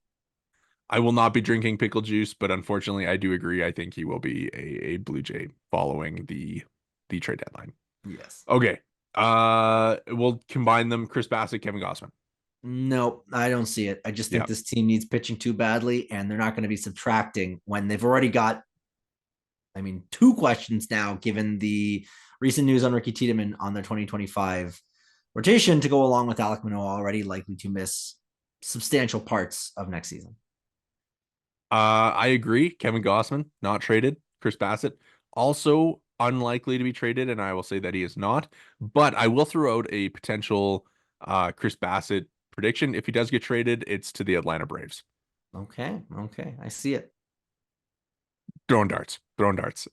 I will not be drinking pickle juice, but unfortunately, I do agree. I think he will be a Blue Jay following the trade deadline. Yes. Okay. We'll combine them. Chris Bassett, Kevin Gossman. Nope, I don't see it. I just think Yeah. this team needs pitching too badly, and they're not going to be subtracting when they've already got, two questions now, given the recent news on Ricky Tiedemann on their 2025 rotation to go along with Alek Manoah, already likely to miss substantial parts of next season. I agree. Kevin Gossman, not traded. Chris Bassett, also unlikely to be traded, and I will say that he is not. But I will throw out a potential Chris Bassett prediction. If he does get traded, it's to the Atlanta Braves. Okay, I see it. Throwing darts.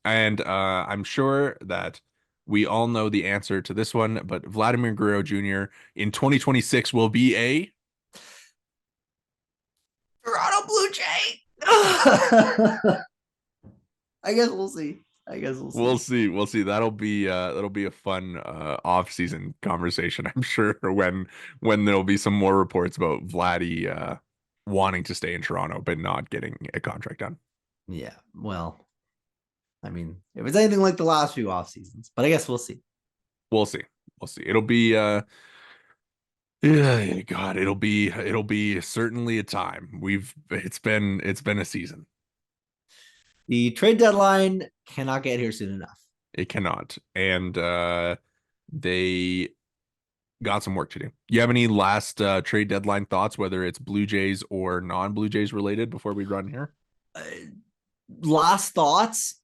And I'm sure that we all know the answer to this one, but Vladimir Guerrero Jr. in 2026 will be a Toronto Blue Jay. I guess we'll see. We'll see. We'll see. That'll be a fun off-season conversation, I'm sure, when there'll be some more reports about Vladdy wanting to stay in Toronto but not getting a contract done. Yeah. Well, if it's anything like the last few off seasons, but I guess we'll see. We'll see. We'll see. It'll be yeah, God, it'll be certainly a time. It's been a season. The trade deadline cannot get here soon enough. It cannot. And they got some work to do. You have any last trade deadline thoughts, whether it's Blue Jays or non-Blue Jays related, before we run here? Last thoughts.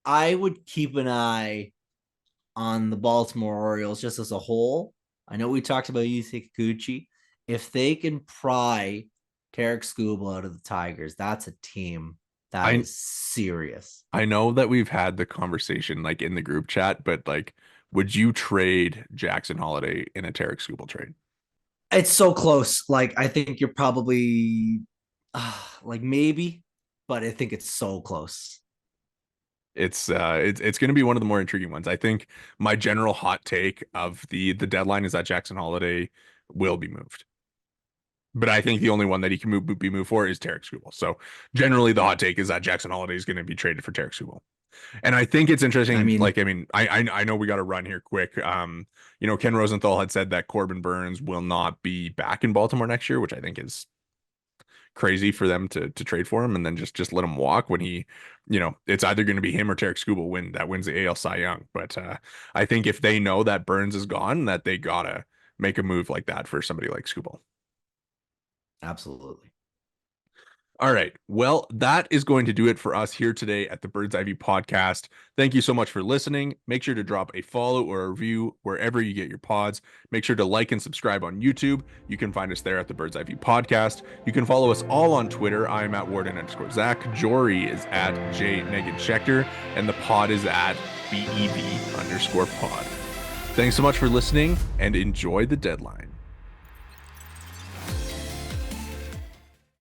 I would keep an eye on the Baltimore Orioles just as a whole. I know we talked about Yusei Kikuchi. If they can pry Tarek Skubal out of the Tigers, that's a team that is serious. I know that we've had the conversation like in the group chat, but like, would you trade Jackson Holiday in a Tarek Skubal trade? It's so close. Like, I think you're probably like maybe, but I think it's so close. It's going to be one of the more intriguing ones. I think my general hot take of the deadline is that Jackson Holiday will be moved. But I think the only one that he can be moved for is Tarek Skubal. So generally the hot take is that Jackson Holiday is going to be traded for Tarek Skubal. And I think it's interesting. I know we got to run here quick. Ken Rosenthal had said that Corbin Burns will not be back in Baltimore next year, which I think is crazy for them to trade for him and then just let him walk when he, it's either going to be him or Tarek Skubal that wins the AL Cy Young. But I think if they know that Burns is gone, that they gotta make a move like that for somebody like Skubal. Absolutely. All right. Well, that is going to do it for us here today at the Bird's Eye View podcast. Thank you so much for listening. Make sure to drop a follow or a review wherever you get your pods. Make sure to like and subscribe on YouTube. You can find us there at the Bird's Eye View podcast. You can follow us all on Twitter. I'm at Worden_Zach. Jory is at J Negin-Shecter, and the pod is at BEV_pod. Thanks so much for listening and enjoy the deadline.